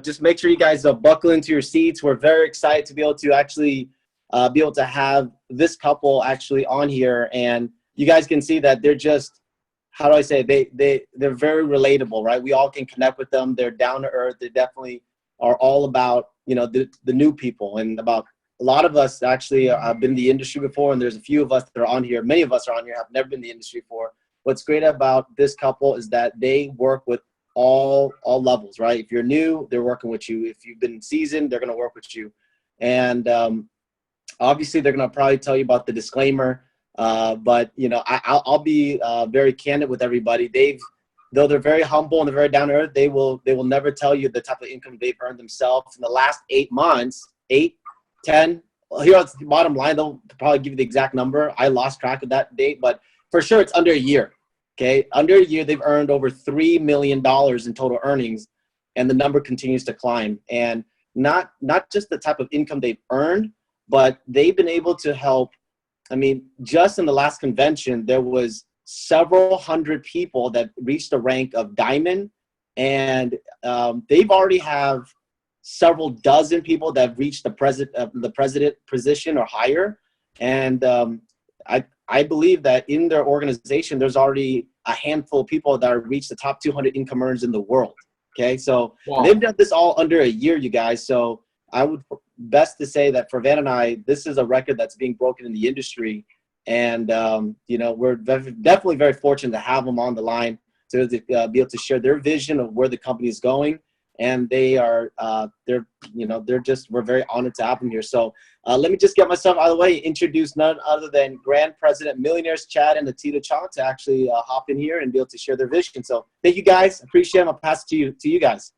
just make sure you guys buckle into your seats. We're very excited to be able to actually be able to have this couple actually on here, and you guys can see that they're just, how do I say, they're very relatable, right? We all can connect with them. They're down to earth. They definitely are all about, the new people, and about a lot of us actually have been in the industry before, and there's a few of us that are on here. Many of us are on here have never been in the industry before. What's great about this couple is that they work with all levels, right? If you're new, they're working with you. If you've been seasoned, they're going to work with you. And obviously, they're going to probably tell you about the disclaimer. But I'll be very candid with everybody. Though they're very humble and they're very down to earth, they will never tell you the type of income they've earned themselves in the last 8 months, 8, 10. Here's the bottom line. They'll probably give you the exact number. I lost track of that date, but for sure it's under a year. Okay, under a year, they've earned over $3 million in total earnings, and the number continues to climb. And not just the type of income they've earned, but they've been able to help. I mean, just in the last convention, there was several hundred people that reached the rank of diamond, and they've already have several dozen people that have reached the president position or higher. And I believe that in their organization, there's already a handful of people that have reached the top 200 income earners in the world. Okay, so wow. They've done this all under a year, you guys. So I would best to say that for Van and I, this is a record that's being broken in the industry. And, we're definitely very fortunate to have them on the line to be able to share their vision of where the company is going. And they are, we're very honored to have them here. So let me just get myself out of the way, introduce none other than Grand President Millionaires, Chad and Nattida to actually hop in here and be able to share their vision. So thank you guys. Appreciate it. I'll pass it to you guys.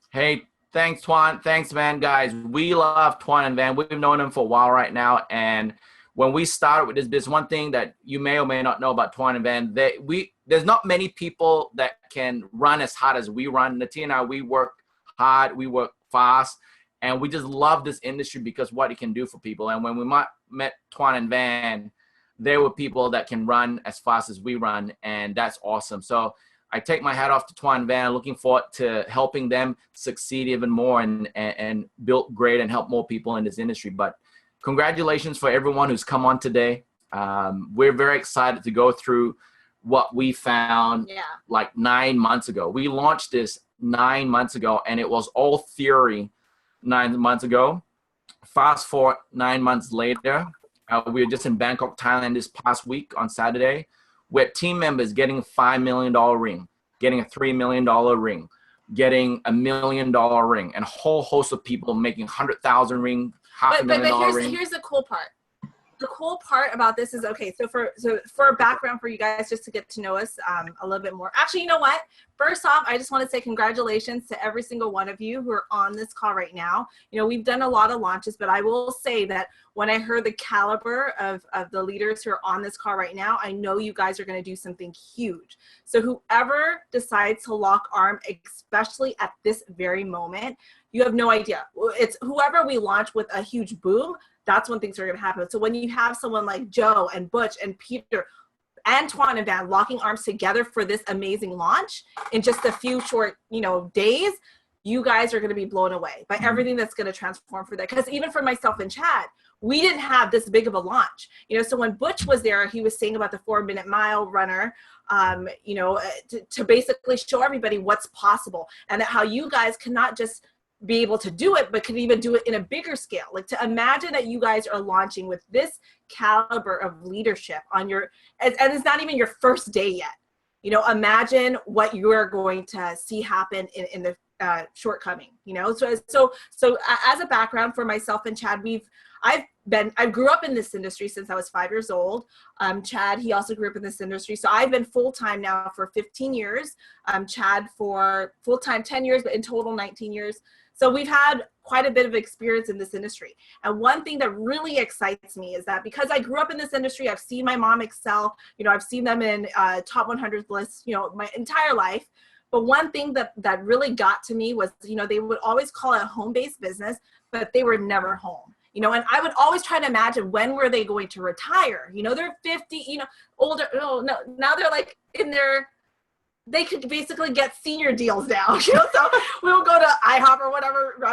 Hey, thanks, Tuan. Thanks, Van. Guys, we love Tuan and Van. We've known them for a while right now. And when we started with this business, one thing that you may or may not know about Tuan and Van, there's not many people that can run as hard as we run. Nattida and I, we work hard, we work fast, and we just love this industry because what it can do for people. And when we met Tuan and Van, they were people that can run as fast as we run, and that's awesome. So I take my hat off to Tuan and Van, looking forward to helping them succeed even more and build great and help more people in this industry. But congratulations for everyone who's come on today. We're very excited to go through what we found like 9 months ago. We launched this 9 months ago, and it was all theory 9 months ago. Fast forward 9 months later, we were just in Bangkok, Thailand this past week on Saturday, with team members getting a $5 million ring, getting a $3 million ring, getting $1 million ring, and a whole host of people making 100,000 ring, $500,000 ring. Here's the cool part. The cool part about this is, okay, so for a background for you guys, just to get to know us a little bit more. Actually, you know what? First off, I just want to say congratulations to every single one of you who are on this call right now. We've done a lot of launches, but I will say that when I heard the caliber of the leaders who are on this call right now, I know you guys are going to do something huge. So whoever decides to lock arm, especially at this very moment, you have no idea. It's whoever we launch with a huge boom, that's when things are going to happen. So when you have someone like Joe and Butch and Peter and Tuan and Van locking arms together for this amazing launch in just a few short, days, you guys are going to be blown away by everything that's going to transform for that. Because even for myself and Chad, we didn't have this big of a launch. So when Butch was there, he was saying about the 4-minute mile runner, to basically show everybody what's possible, and that how you guys cannot just be able to do it, but can even do it in a bigger scale. Like, to imagine that you guys are launching with this caliber of leadership on your, and it's not even your first day yet. Imagine what you're going to see happen in the shortcoming. So as a background for myself and Chad, I grew up in this industry since I was 5 years old. Chad, he also grew up in this industry. So I've been full-time now for 15 years. Chad for full-time 10 years, but in total 19 years. So we've had quite a bit of experience in this industry. And one thing that really excites me is that because I grew up in this industry, I've seen my mom excel. I've seen them in top 100 lists, my entire life. But one thing that really got to me was, they would always call it a home-based business, but they were never home. And I would always try to imagine, when were they going to retire? They're 50, older. No, now they're like in their, they could basically get senior deals now. So we'll go to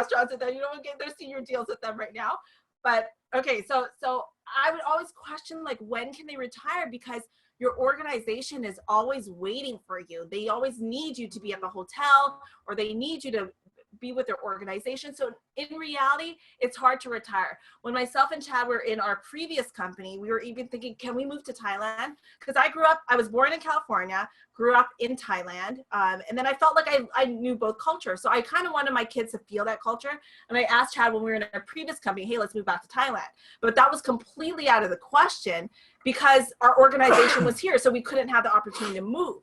restaurants with them. You don't get their senior deals with them right now. But okay, so I would always question, like, when can they retire? Because your organization is always waiting for you. They always need you to be at the hotel, or they need you to be with their organization. So in reality, it's hard to retire. When myself and Chad were in our previous company, we were even thinking, can we move to Thailand? Because I was born in California, grew up in Thailand, and then I felt like I knew both cultures. So I kind of wanted my kids to feel that culture. And I asked Chad when we were in our previous company, hey, let's move back to Thailand. But that was completely out of the question because our organization was here, so we couldn't have the opportunity to move.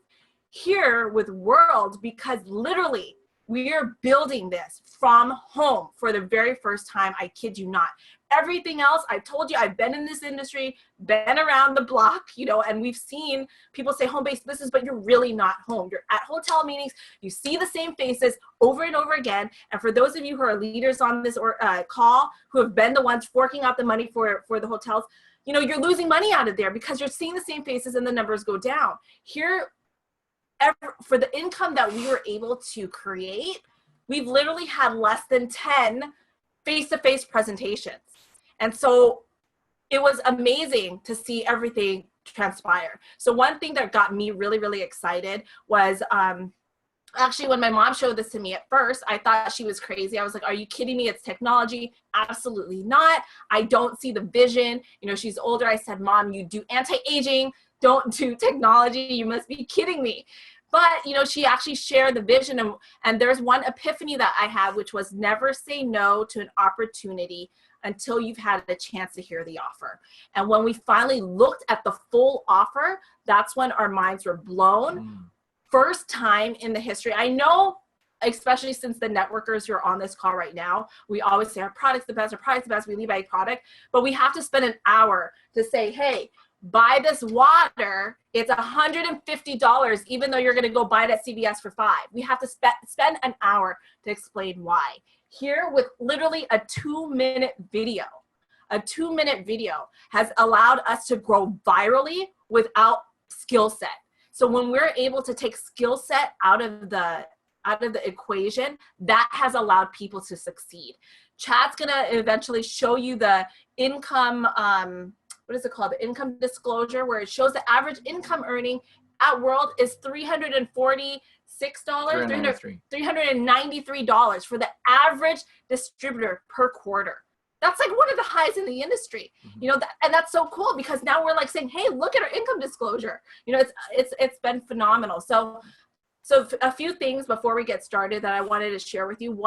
Here with World, because literally, we are building this from home for the very first time. I kid you not. Everything else, I told you, I've been in this industry, been around the block, you know, and we've seen people say home-based business, but you're really not home. You're at hotel meetings. You see the same faces over and over again. And for those of you who are leaders on this call, who have been the ones forking out the money for the hotels, you know, you're losing money out of there because you're seeing the same faces and the numbers go down. Here, for the income that we were able to create, we've literally had less than 10 face-to-face presentations. And so it was amazing to see everything transpire. So one thing that got me really, really excited was actually when my mom showed this to me at first, I thought she was crazy. I was like, are you kidding me? It's technology. Absolutely not. I don't see the vision. You know, she's older. I said, Mom, you do anti-aging. Don't do technology. You must be kidding me. But, you know, she actually shared the vision. And there's one epiphany that I had, which was never say no to an opportunity until you've had a chance to hear the offer. And when we finally looked at the full offer, that's when our minds were blown. First time in the history. I know, especially since the networkers who are on this call right now, we always say our product's the best, our product's the best, we lead by product. But we have to spend an hour to say, hey, buy this water, it's $150, even though you're gonna go buy it at CVS for $5. We have to spend an hour to explain why. Here with literally a 2-minute video, has allowed us to grow virally without skill set. So when we're able to take skill set out of the equation, that has allowed people to succeed. Chad's gonna eventually show you the income, what is it called? The income disclosure, where it shows the average income earning at World is $393 for the average distributor per quarter. That's like one of the highs in the industry, you know, and that's so cool because now we're like saying, hey, look at our income disclosure. You know, it's been phenomenal. So a few things before we get started that I wanted to share with you.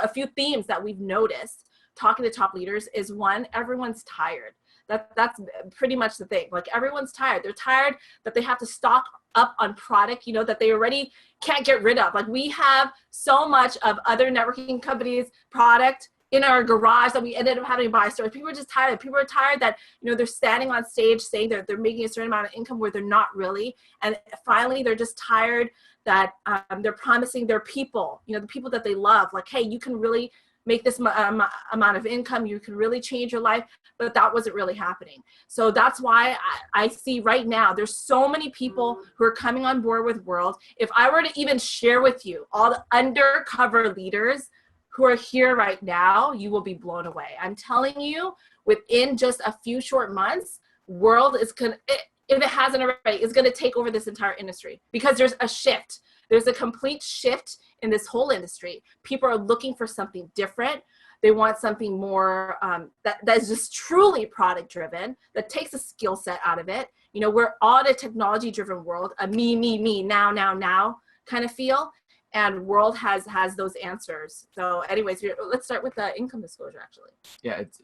A few themes that we've noticed talking to top leaders is one, everyone's tired. That's pretty much the thing. Like everyone's tired. They're tired that they have to stock up on product, you know, that they already can't get rid of. Like we have so much of other networking companies' product in our garage that we ended up having to buy stores. People are just tired. People are tired that, you know, they're standing on stage saying they're making a certain amount of income where they're not really. And finally, they're just tired that they're promising their people, you know, the people that they love, like, hey, you can really make this amount of income, you can really change your life, but that wasn't really happening. So that's why I see right now, there's so many people who are coming on board with World. If I were to even share with you all the undercover leaders who are here right now, you will be blown away. I'm telling you, within just a few short months, World is gonna, if it hasn't already, is gonna take over this entire industry because there's a shift. There's a complete shift in this whole industry. People are looking for something different. They want something more that is just truly product driven, that takes a skill set out of it. You know, we're all in a technology driven world, a me, now kind of feel. And World has those answers. So anyways, let's start with the income disclosure actually. Yeah, it's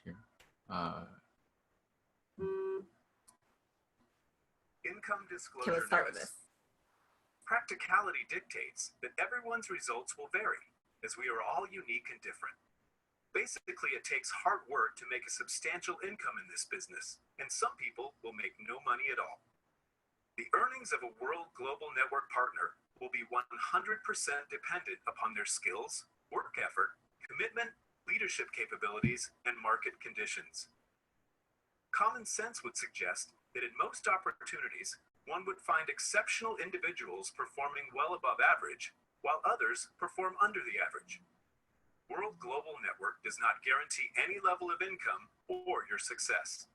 here. Income disclosure. Okay, let's start with notice. this. Practicality dictates that everyone's results will vary, as we are all unique and different. Basically, it takes hard work to make a substantial income in this business, and some people will make no money at all. The earnings of a World Global Network partner will be 100% dependent upon their skills, work effort, commitment, leadership capabilities, and market conditions. Common sense would suggest that in most opportunities, one would find exceptional individuals performing well above average, while others perform under the average. World Global Network does not guarantee any level of income or your success.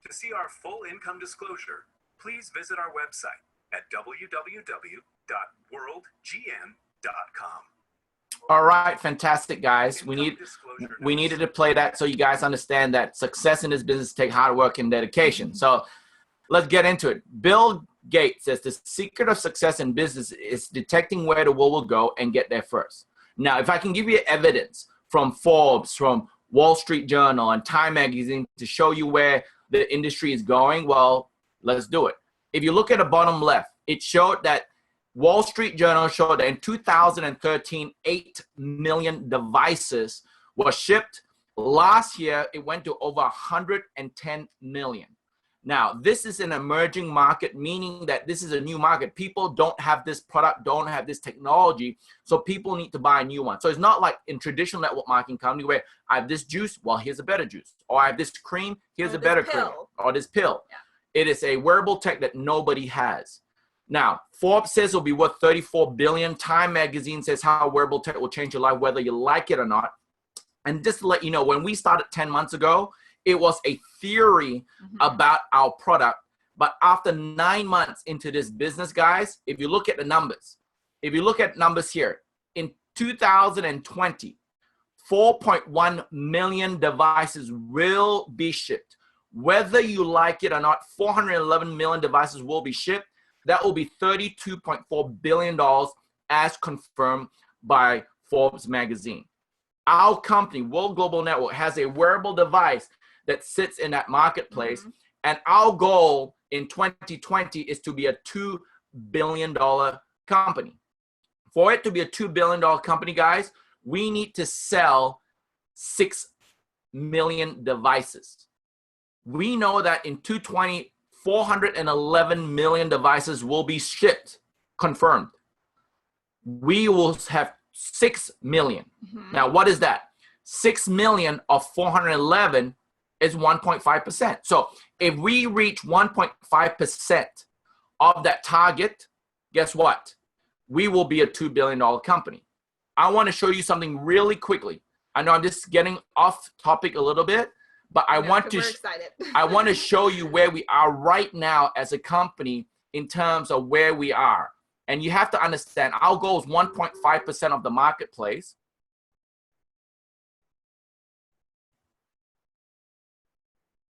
To see our full income disclosure, please visit our website at www.worldgn.com. All right, fantastic, guys. We needed to play that so you guys understand that success in this business takes hard work and dedication. So let's get into it. Bill Gates says the secret of success in business is detecting where the world will go and get there first. Now, if I can give you evidence from Forbes, from Wall Street Journal, and Time Magazine to show you where the industry is going, well, let's do it. If you look at the bottom left, it showed that Wall Street Journal showed that in 2013, 8 million devices were shipped. Last year, it went to over 110 million. Now, this is an emerging market, meaning that this is a new market. People don't have this product, don't have this technology, so people need to buy a new one. So it's not like in traditional network marketing company where I have this juice, well, here's a better juice. Or I have this cream, here's a better cream. Or this pill. Yeah. It is a wearable tech that nobody has. Now, Forbes says it'll be worth $34 billion. Time Magazine says how wearable tech will change your life, whether you like it or not. And just to let you know, when we started 10 months ago, it was a theory about our product. But after 9 months into this business, guys, if you look at the numbers, here, in 2020, 4.1 million devices will be shipped. Whether you like it or not, 411 million devices will be shipped. That will be $32.4 billion as confirmed by Forbes magazine. Our company, World Global Network, has a wearable device that sits in that marketplace. And our goal in 2020 is to be a $2 billion company. For it to be a $2 billion company, guys, we need to sell 6 million devices. We know that in 2020, 411 million devices will be shipped, confirmed. We will have 6 million. Now, what is that? 6 million of 411 is 1.5%. So if we reach 1.5% of that target, guess what? We will be a $2 billion company. I want to show you something really quickly. I know I'm just getting off topic a little bit, but I want to show you where we are right now as a company in terms of where we are. And you have to understand, our goal is 1.5% of the marketplace.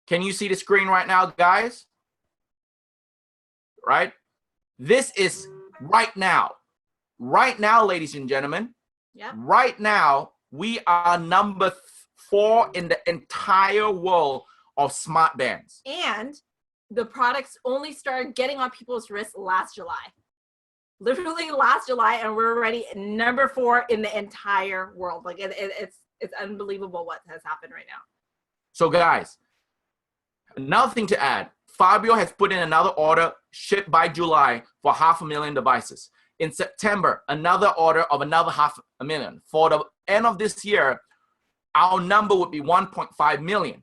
Can you see the screen right now, guys? Right? This is right now. Right now, ladies and gentlemen. Yep. Right now, we are number 4 in the entire world of smart bands. And the products only started getting on people's wrists last July. Literally last July, and we're already number 4 in the entire world. Like it's unbelievable what has happened right now. So guys, another thing to add, Fabio has put in another order shipped by July for 500,000 devices. In September, another order of another 500,000. For the end of this year, our number would be 1.5 million.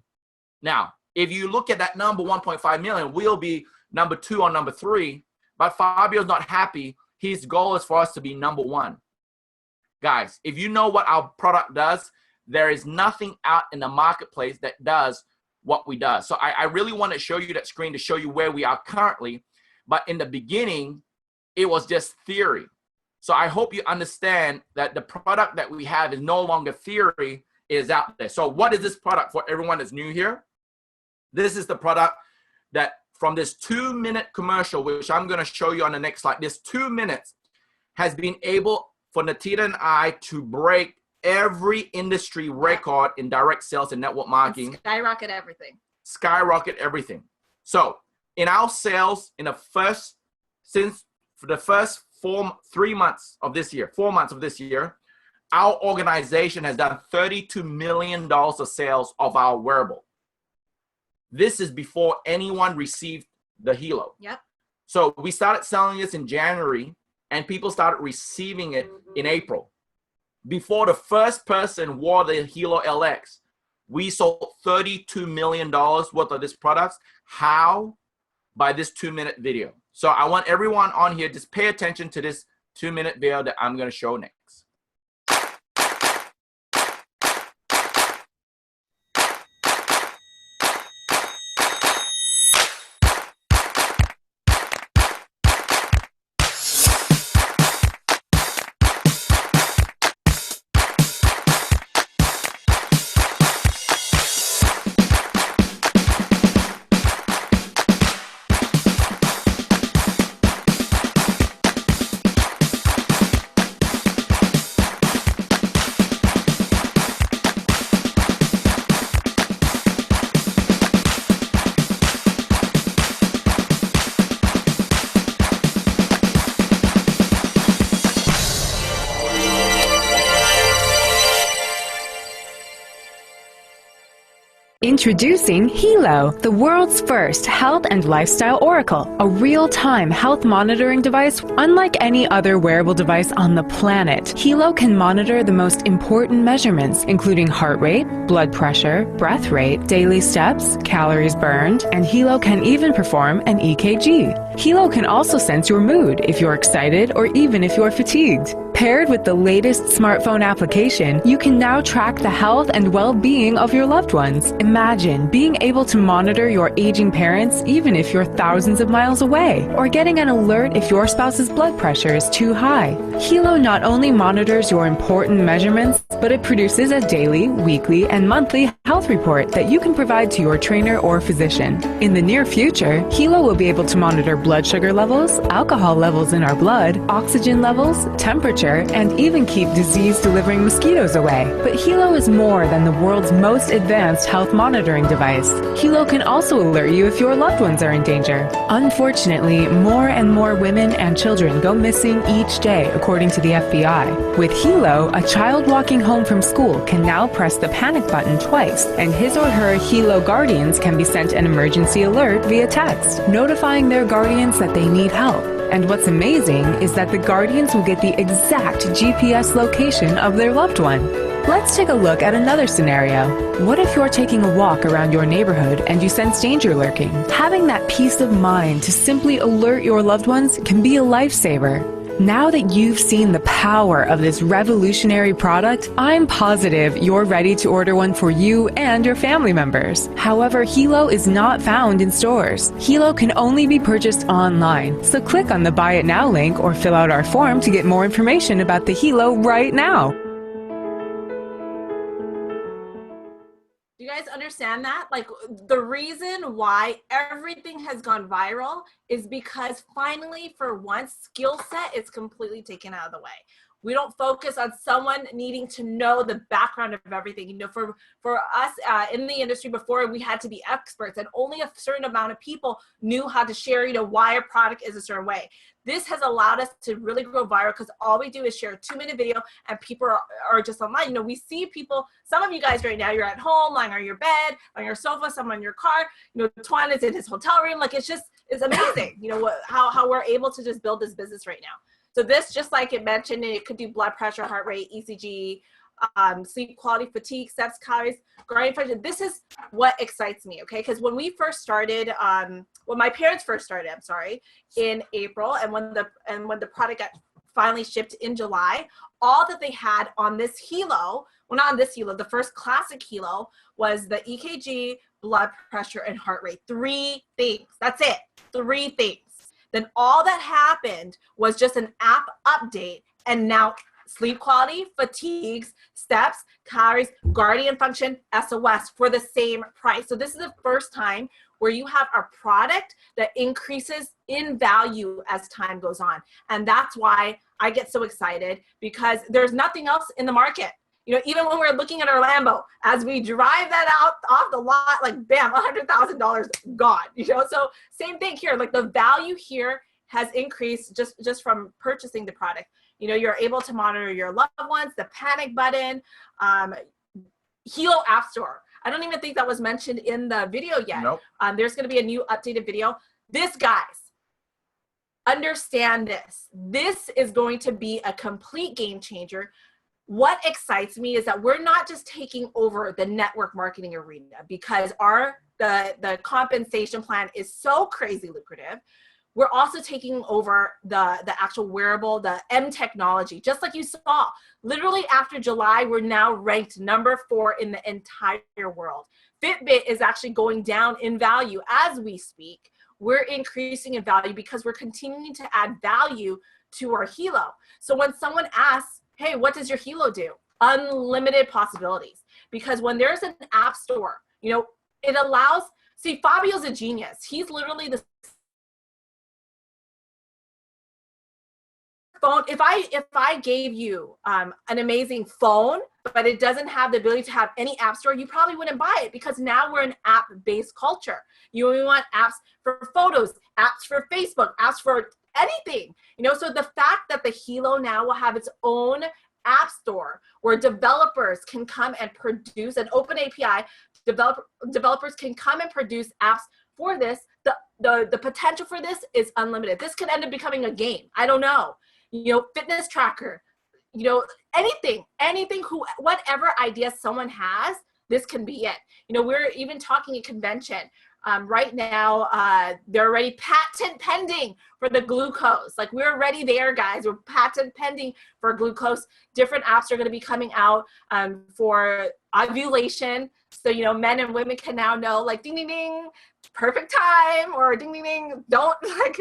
Now, if you look at that number, 1.5 million, we'll be number 2 or number 3, but Fabio's not happy. His goal is for us to be number 1. Guys, if you know what our product does, there is nothing out in the marketplace that does what we do. So I really want to show you that screen to show you where we are currently. But in the beginning, it was just theory. So I hope you understand that the product that we have is no longer theory, it is out there. So what is this product for everyone that's new here? This is the product that from this 2-minute commercial, which I'm going to show you on the next slide, this 2 minutes has been able for Nattida and I to break every industry record in direct sales and network marketing. Skyrocket everything. Skyrocket everything. So in our sales, in the first, since for the first 4 months of this year, our organization has done $32 million of sales of our wearable. This is before anyone received the Hilo. Yep. So we started selling this in January, and people started receiving it in April. Before the first person wore the Hilo LX, we sold $32 million worth of this product. How? By this 2-minute video. So I want everyone on here, just pay attention to this 2-minute video that I'm going to show next. Introducing Hilo, the world's first health and lifestyle oracle, a real-time health monitoring device unlike any other wearable device on the planet. Hilo can monitor the most important measurements, including heart rate, blood pressure, breath rate, daily steps, calories burned, and Hilo can even perform an EKG. Hilo can also sense your mood if you're excited or even if you're fatigued. Paired with the latest smartphone application, you can now track the health and well-being of your loved ones. Imagine being able to monitor your aging parents even if you're thousands of miles away, or getting an alert if your spouse's blood pressure is too high. Hilo not only monitors your important measurements, but it produces a daily, weekly, and monthly health report that you can provide to your trainer or physician. In the near future, Hilo will be able to monitor blood sugar levels, alcohol levels in our blood, oxygen levels, temperature, and even keep disease-delivering mosquitoes away. But Hilo is more than the world's most advanced health monitoring device. Hilo can also alert you if your loved ones are in danger. Unfortunately, more and more women and children go missing each day, according to the FBI. With Hilo, a child walking home from school can now press the panic button twice, and his or her Hilo guardians can be sent an emergency alert via text, notifying their guardians that they need help. And what's amazing is that the guardians will get the exact GPS location of their loved one. Let's take a look at another scenario. What if you're taking a walk around your neighborhood and you sense danger lurking? Having that peace of mind to simply alert your loved ones can be a lifesaver. Now that you've seen the power of this revolutionary product, I'm positive you're ready to order one for you and your family members. However, Hilo is not found in stores. Hilo can only be purchased online, so click on the Buy It Now link or fill out our form to get more information about the Hilo right now. Do you guys understand that? Like, the reason why everything has gone viral is because finally, for once, skill set is completely taken out of the way. We don't focus on someone needing to know the background of everything. You know, for us in the industry before, we had to be experts, and only a certain amount of people knew how to share, you know, why a product is a certain way. This has allowed us to really go viral because all we do is share a 2-minute video, and people are just online. You know, we see people, some of you guys right now, you're at home, lying on your bed, on your sofa, some on your car. You know, Twan is in his hotel room. Like, it's amazing, you know, how we're able to just build this business right now. So this, just like it mentioned, it could do blood pressure, heart rate, ECG, sleep quality, fatigue, steps, calories, guardian function. This is what excites me, okay? Because when we first started, when my parents first started, I'm sorry, in April, and when the product got finally shipped in July, all that they had on this Hilo, well, not on this Hilo, the first classic Hilo, was the EKG, blood pressure, and heart rate. 3 things. That's it. 3 things. Then all that happened was just an app update, and now sleep quality, fatigues, steps, calories, guardian function, SOS for the same price. So this is the first time where you have a product that increases in value as time goes on. And that's why I get so excited, because there's nothing else in the market. You know, even when we're looking at our Lambo, as we drive that out off the lot, like bam, $100,000 gone. You know, so same thing here. Like, the value here has increased just from purchasing the product. You know, you're able to monitor your loved ones, the panic button, Hilo App Store. I don't even think that was mentioned in the video yet. Nope. There's going to be a new updated video. This, guys, understand this. This is going to be a complete game changer. What excites me is that we're not just taking over the network marketing arena, because the compensation plan is so crazy lucrative. We're also taking over the actual wearable, the M technology. Just like you saw, literally after July, we're now ranked #4 in the entire world. Fitbit is actually going down in value as we speak. We're increasing in value because we're continuing to add value to our Hilo. So when someone asks, hey, what does your Hilo do? Unlimited possibilities. Because when there's an app store, you know, it allows, see, Fabio's a genius. He's literally the phone. If I gave you an amazing phone, but it doesn't have the ability to have any app store, you probably wouldn't buy it, because now we're an app-based culture. You want apps for photos, apps for Facebook, apps for anything, you know. So the fact that the Hilo now will have its own app store where developers can come and produce an open API, developers can come and produce apps for this. The potential for this is unlimited. This could end up becoming a game. I don't know. You know, fitness tracker, you know, anything, whatever idea someone has, this can be it. You know, we're even talking a convention. Right now, they're already patent pending for the glucose. Like, we're already there, guys. We're patent pending for glucose. Different apps are going to be coming out for ovulation. So, you know, men and women can now know, like, ding, ding, ding, perfect time, or ding, ding, ding, don't, like,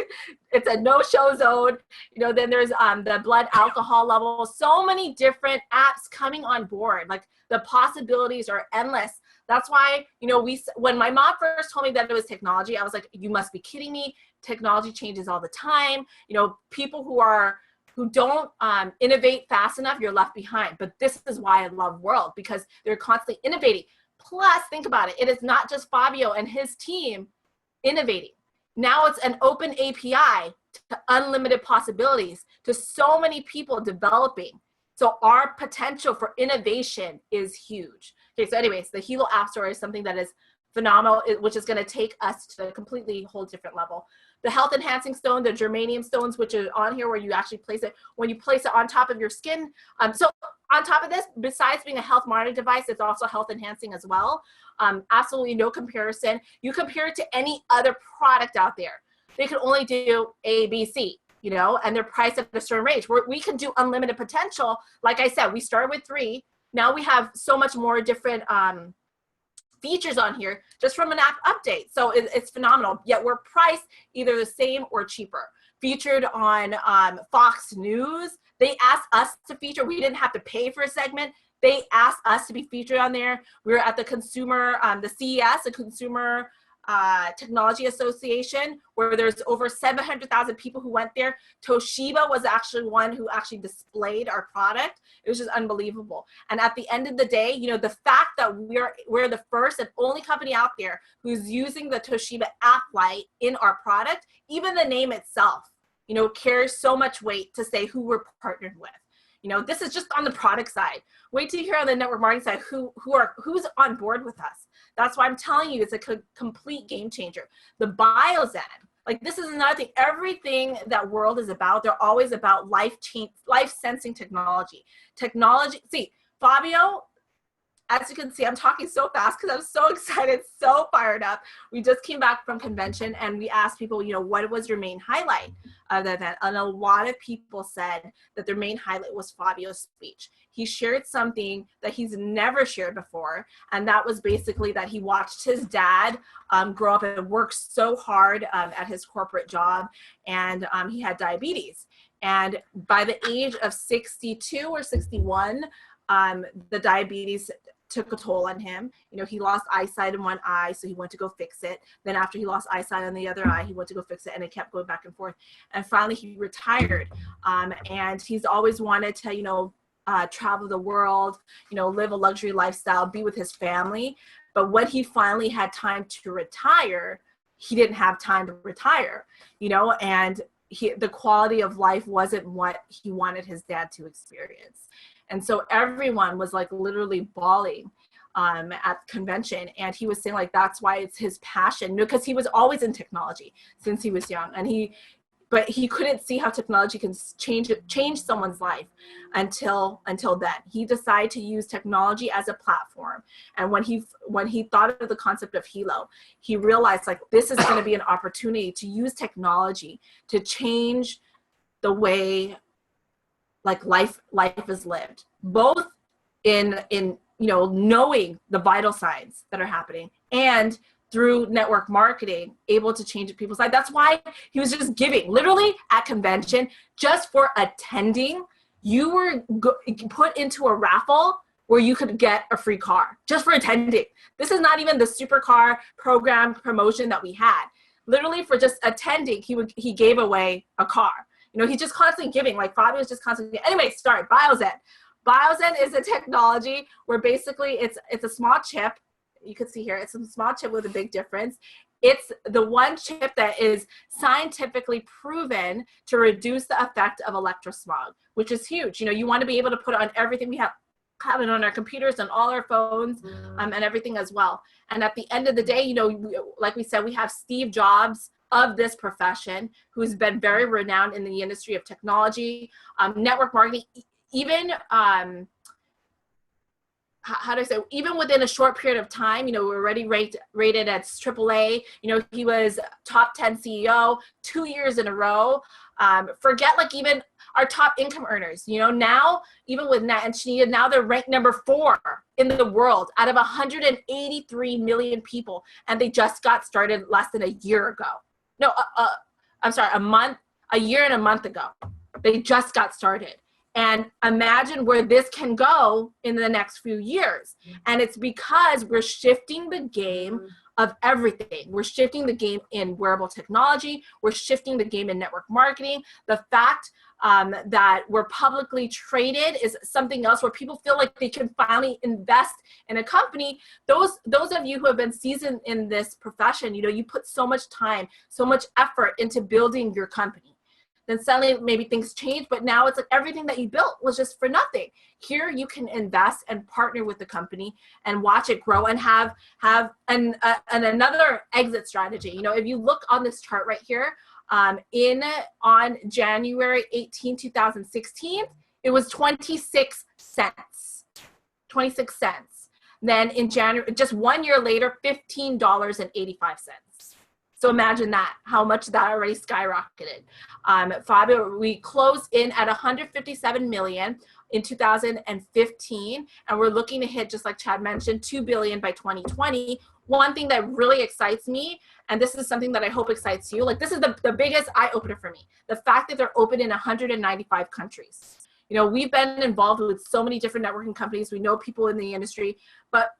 it's a no-show zone. You know, then there's the blood alcohol level. So many different apps coming on board. Like, the possibilities are endless. That's why, you know, when my mom first told me that it was technology, I was like, you must be kidding me. Technology changes all the time. You know, people who don't innovate fast enough, you're left behind. But this is why I love World, because they're constantly innovating. Plus, think about it. It is not just Fabio and his team innovating. Now it's an open API to unlimited possibilities, to so many people developing. So our potential for innovation is huge. Okay, so anyways, the Hilo App Store is something that is phenomenal, which is going to take us to a completely whole different level. The health enhancing stone, the germanium stones, which are on here where you actually place it, when you place it on top of your skin. So on top of this, besides being a health monitoring device, it's also health enhancing as well. Absolutely no comparison. You compare it to any other product out there. They can only do A, B, C, you know, and they're priced at a certain range. We can do unlimited potential. Like I said, we started with 3. Now we have so much more different features on here just from an app update. So it's phenomenal. Yet we're priced either the same or cheaper. Featured on Fox News. They asked us to feature. We didn't have to pay for a segment. They asked us to be featured on there. We were at the consumer, the CES, the Consumer Technology Association, where there's over 700,000 people who went there. Toshiba was actually one who actually displayed our product. It was just unbelievable. And at the end of the day, you know, the fact that we're the first and only company out there who's using the Toshiba app light in our product, even the name itself, you know, carries so much weight to say who we're partnered with. You know, this is just on the product side. Wait till you hear on the network marketing side who's on board with us. That's why I'm telling you, it's a complete game changer. The BioZen, like, this is another thing. Everything that World is about, they're always about life sensing technology. See, Fabio, as you can see, I'm talking so fast because I'm so excited, so fired up. We just came back from convention and we asked people, you know, what was your main highlight of the event? And a lot of people said that their main highlight was Fabio's speech. He shared something that he's never shared before, and that was basically that he watched his dad grow up and work so hard at his corporate job, and he had diabetes. And by the age of 62 or 61, the diabetes took a toll on him. You know, he lost eyesight in one eye, so he went to go fix it. Then after he lost eyesight on the other eye, he went to go fix it, and it kept going back and forth. And finally, he retired. And he's always wanted to, you know, travel the world, you know, live a luxury lifestyle, be with his family. But when he finally had time to retire, he didn't have time to retire, you know, and the quality of life wasn't what he wanted his dad to experience. And so everyone was like literally bawling at convention. And he was saying, like, that's why it's his passion, because he was always in technology since he was young. And but he couldn't see how technology can change someone's life until then. He decided to use technology as a platform. And when he thought of the concept of Hilo, he realized, like, this is going to be an opportunity to use technology to change the way, like, life is lived, both in you know, knowing the vital signs that are happening, and through network marketing, able to change people's lives. That's why he was just giving. Literally at convention, just for attending, you were put into a raffle where you could get a free car just for attending. This is not even the supercar program promotion that we had. Literally for just attending, he gave away a car. You know, he's just constantly giving. Like, Fabio was just constantly. Anyway, sorry, BioZen. BioZen is a technology where basically it's a small chip. You can see here, it's a small chip with a big difference. It's the one chip that is scientifically proven to reduce the effect of electrosmog, which is huge. You know, you want to be able to put it on everything we have. have it on our computers and all our phones, and everything as well. And at the end of the day, you know, like we said, we have Steve Jobs of this profession, who's been very renowned in the industry of technology, network marketing, even how do I say, even within a short period of time, you know, we're already rated as AAA. You know, he was top 10 CEO 2 years in a row. Forget like even our top income earners, you know, now even with Nat and Nattida, now they're ranked number 4 in the world out of 183 million people. And they just got started less than a year ago. No, I'm sorry, a year and a month ago. They just got started. And imagine where this can go in the next few years. And it's because we're shifting the game of everything. We're shifting the game in wearable technology. We're shifting the game in network marketing. The fact that we're publicly traded is something else where people feel like they can finally invest in a company. Those of you who have been seasoned in this profession, you know, you put so much time, so much effort into building your company. Then suddenly maybe things change, but now it's like everything that you built was just for nothing. Here you can invest and partner with the company and watch it grow and have another exit strategy. You know, if you look on this chart right here, on January 18, 2016, it was 26 cents. 26 cents. Then in January, just 1 year later, $15.85. So imagine that, how much that already skyrocketed. Fabio, we closed in at 157 million in 2015, and we're looking to hit, just like Chad mentioned, 2 billion by 2020. One thing that really excites me, and this is something that I hope excites you, like this is the biggest eye-opener for me, the fact that they're open in 195 countries. You know, we've been involved with so many different networking companies. We know people in the industry, but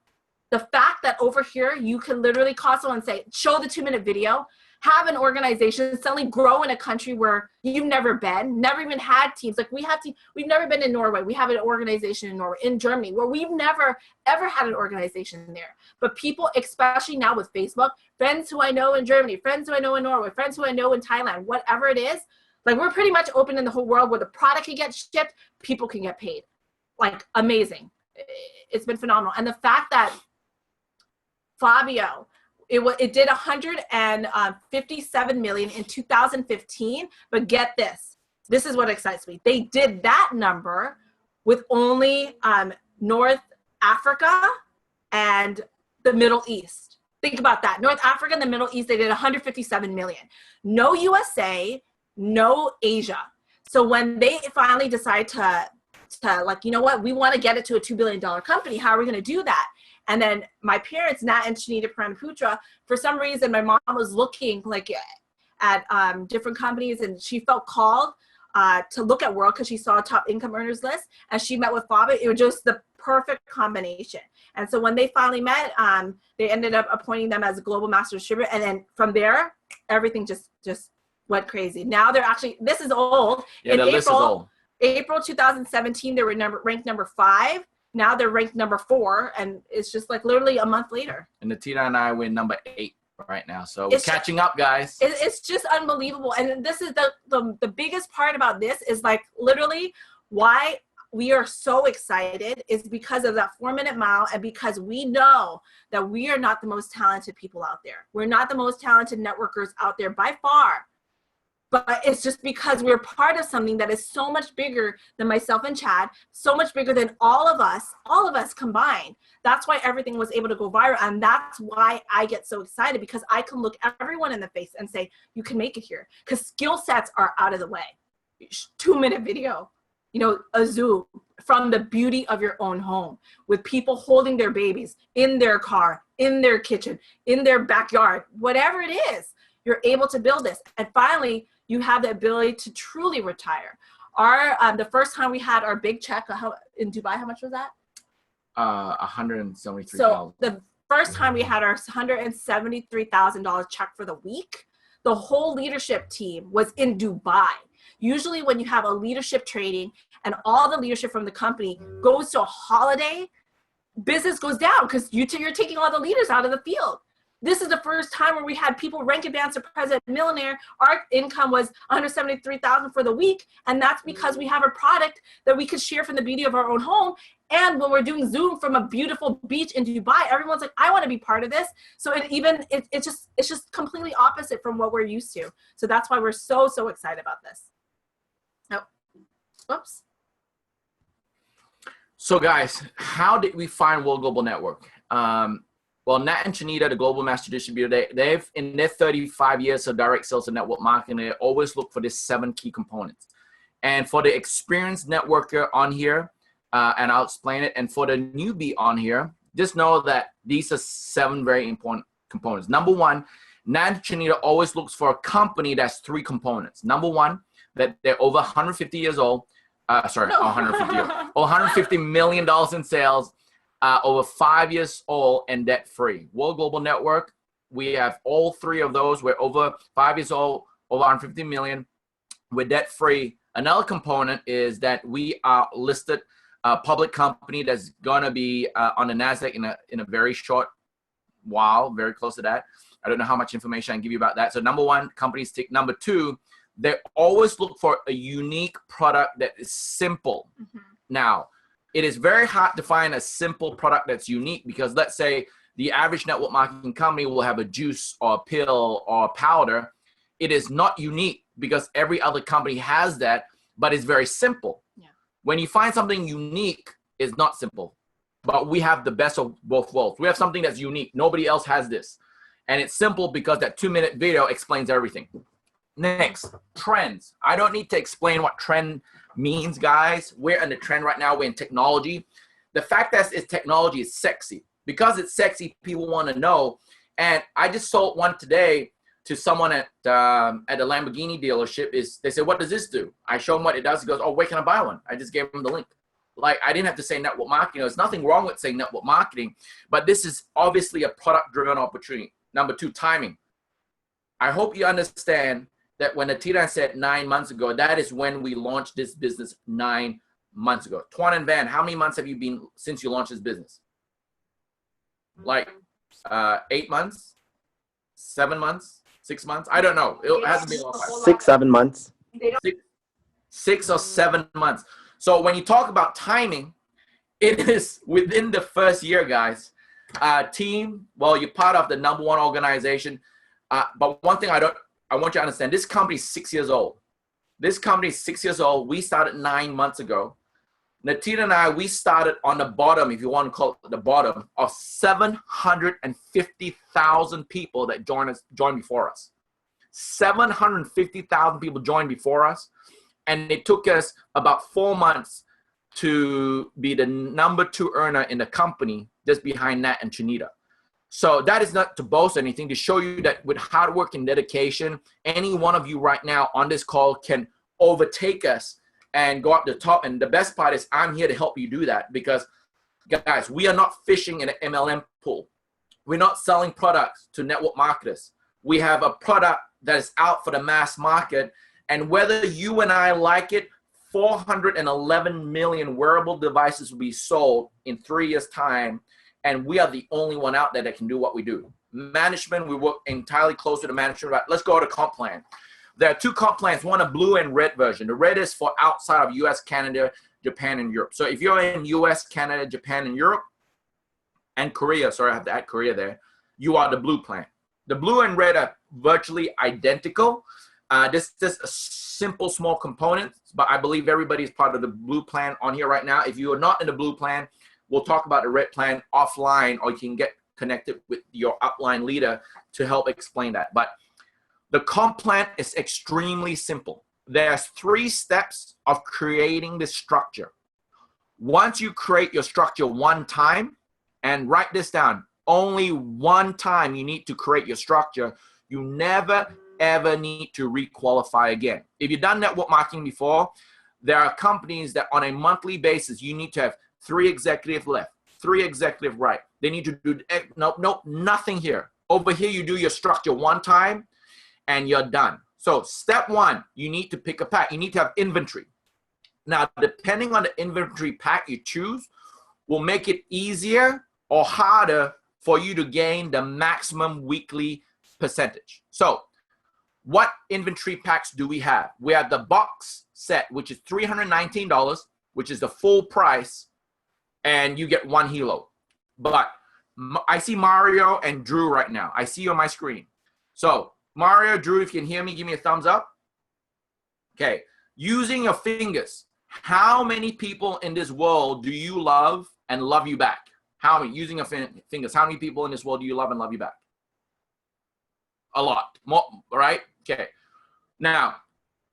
the fact that over here, you can literally call someone and say, show the 2-minute video, have an organization, suddenly grow in a country where you've never been, never even had teams. Like we've never been in Norway. We have an organization in Norway, in Germany, where we've never, ever had an organization there. But people, especially now with Facebook, friends who I know in Germany, friends who I know in Norway, friends who I know in Thailand, whatever it is, like we're pretty much open in the whole world where the product can get shipped, people can get paid. Like amazing. It's been phenomenal. And the fact that Fabio, it did 157 million in 2015, but get this. This is what excites me. They did that number with only North Africa and the Middle East. Think about that. North Africa and the Middle East, they did 157 million. No USA, no Asia. So when they finally decide to like, you know what, we want to get it to a $2 billion company, how are we going to do that? And then my parents, Nat and Nattida Putra, for some reason, my mom was looking like at different companies, and she felt called to look at World because she saw a top income earners list, and she met with Fabio. It was just the perfect combination. And so when they finally met, they ended up appointing them as a global master distributor. And then from there, everything just went crazy. Now they're actually, this is old. Yeah, the list is old. April 2017, they were ranked number 5. Now they're ranked number 4, and it's just like literally a month later. And Nattida and I win number 8 right now, so we're catching up, guys. It's just unbelievable, and this is the biggest part about this is like literally why we are so excited is because of that 4-minute mile, and because we know that we are not the most talented people out there. We're not the most talented networkers out there by far. But it's just because we're part of something that is so much bigger than myself and Chad, so much bigger than all of us combined. That's why everything was able to go viral. And that's why I get so excited, because I can look everyone in the face and say, you can make it here. Because skill sets are out of the way. 2-minute video, you know, a Zoom from the beauty of your own home with people holding their babies in their car, in their kitchen, in their backyard, whatever it is, you're able to build this. And finally, you have the ability to truly retire. The first time we had our big check in Dubai, how much was that? 173,000. So the first time we had our $173,000 check for the week, the whole leadership team was in Dubai. Usually when you have a leadership training and all the leadership from the company goes to a holiday, business goes down because you're taking all the leaders out of the field. this is the first time where we had people rank advanced to president millionaire. Our income was 173,000 for the week. And that's because we have a product that we could share from the beauty of our own home. And when we're doing Zoom from a beautiful beach in Dubai, everyone's like, I want to be part of this. So it's just completely opposite from what we're used to. So that's why we're so excited about this. Oh, whoops. So guys, how did we find World Global Network? Well, Nat and Nattida, the global master distributor, they've in their 35 years of direct sales and network marketing, they always look for these 7 key components. And for the experienced networker on here, and I'll explain it, and for the newbie on here, just know that these are 7 very important components. Number 1, Nat and Nattida always looks for a company that's 3 components. Number 1, that they're over 150 years old. Sorry, no. 150 years, $150 million in sales. Over 5 years old and debt-free. World Global Network, we have all 3 of those. We're over 5 years old, over 150 million. We're debt-free. Another component is that we are listed public company that's gonna be on the NASDAQ in a very short while, very close to that. I don't know how much information I can give you about that. So number 1, companies tick. Number 2, they always look for a unique product that is simple. Mm-hmm. Now, it is very hard to find a simple product that's unique because let's say the average network marketing company will have a juice or a pill or a powder. It is not unique because every other company has that, but it's very simple. Yeah. When you find something unique, it's not simple, but we have the best of both worlds. We have something that's unique. Nobody else has this. And it's simple because that 2-minute video explains everything. Next, trends. I don't need to explain what trend means, guys. We're in the trend right now. We're in technology. The fact that it's technology is sexy. Because it's sexy, people want to know. And I just sold one today to someone at a Lamborghini dealership. They said, what does this do? I show him what it does. He goes, oh, where can I buy one? I just gave him the link. Like, I didn't have to say network marketing. There's nothing wrong with saying network marketing, but this is obviously a product-driven opportunity. Number 2, timing. I hope you understand that when Nattida said 9 months ago, that is when we launched this business 9 months ago. Tuan and Van, how many months have you been since you launched this business? Like 8 months, 7 months, 6 months? I don't know. It hasn't been a long time. 6, 7 months. 6 or 7 months. So when you talk about timing, it is within the first year, guys. Team, well, you're part of the #1 organization. But one thing I want you to understand, this company is 6 years old. This company is 6 years old. We started 9 months ago. Nattida and I, we started on the bottom, if you want to call it the bottom, of 750,000 people that joined before us. 750,000 people joined before us. And it took us about 4 months to be the #2 earner in the company, just behind Nat and Nattida. So that is not to boast anything, to show you that with hard work and dedication, any one of you right now on this call can overtake us and go up the top. And the best part is I'm here to help you do that because, guys, we are not fishing in an MLM pool. We're not selling products to network marketers. We have a product that is out for the mass market. And whether you and I like it, 411 million wearable devices will be sold in 3 years' time. And we are the only one out there that can do what we do. Management, we work entirely close to the management. Let's go to comp plan. There are 2 comp plans, one a blue and red version. The red is for outside of US, Canada, Japan, and Europe. So if you're in US, Canada, Japan, and Europe, and Korea, sorry, I have to add Korea there, you are the blue plan. The blue and red are virtually identical. This is a simple, small component, but I believe everybody's part of the blue plan on here right now. If you are not in the blue plan, we'll talk about the red plan offline, or you can get connected with your upline leader to help explain that. But the comp plan is extremely simple. There's 3 steps of creating this structure. Once you create your structure one time, and write this down, only one time you need to create your structure, you never ever need to requalify again. If you've done network marketing before, there are companies that on a monthly basis, you need to have 3 executive left, 3 executive right. They need to do, nope, nothing here. Over here, you do your structure one time and you're done. So step 1, you need to pick a pack. You need to have inventory. Now, depending on the inventory pack you choose, will make it easier or harder for you to gain the maximum weekly percentage. So what inventory packs do we have? We have the box set, which is $319, which is the full price, and you get 1 helo. But I see Mario and Drew right now. I see you on my screen. So Mario, Drew, if you can hear me, give me a thumbs up. Okay, using your fingers, how many people in this world do you love and love you back? How many? Using your fingers, how many people in this world do you love and love you back? A lot. More, right? Okay. Now,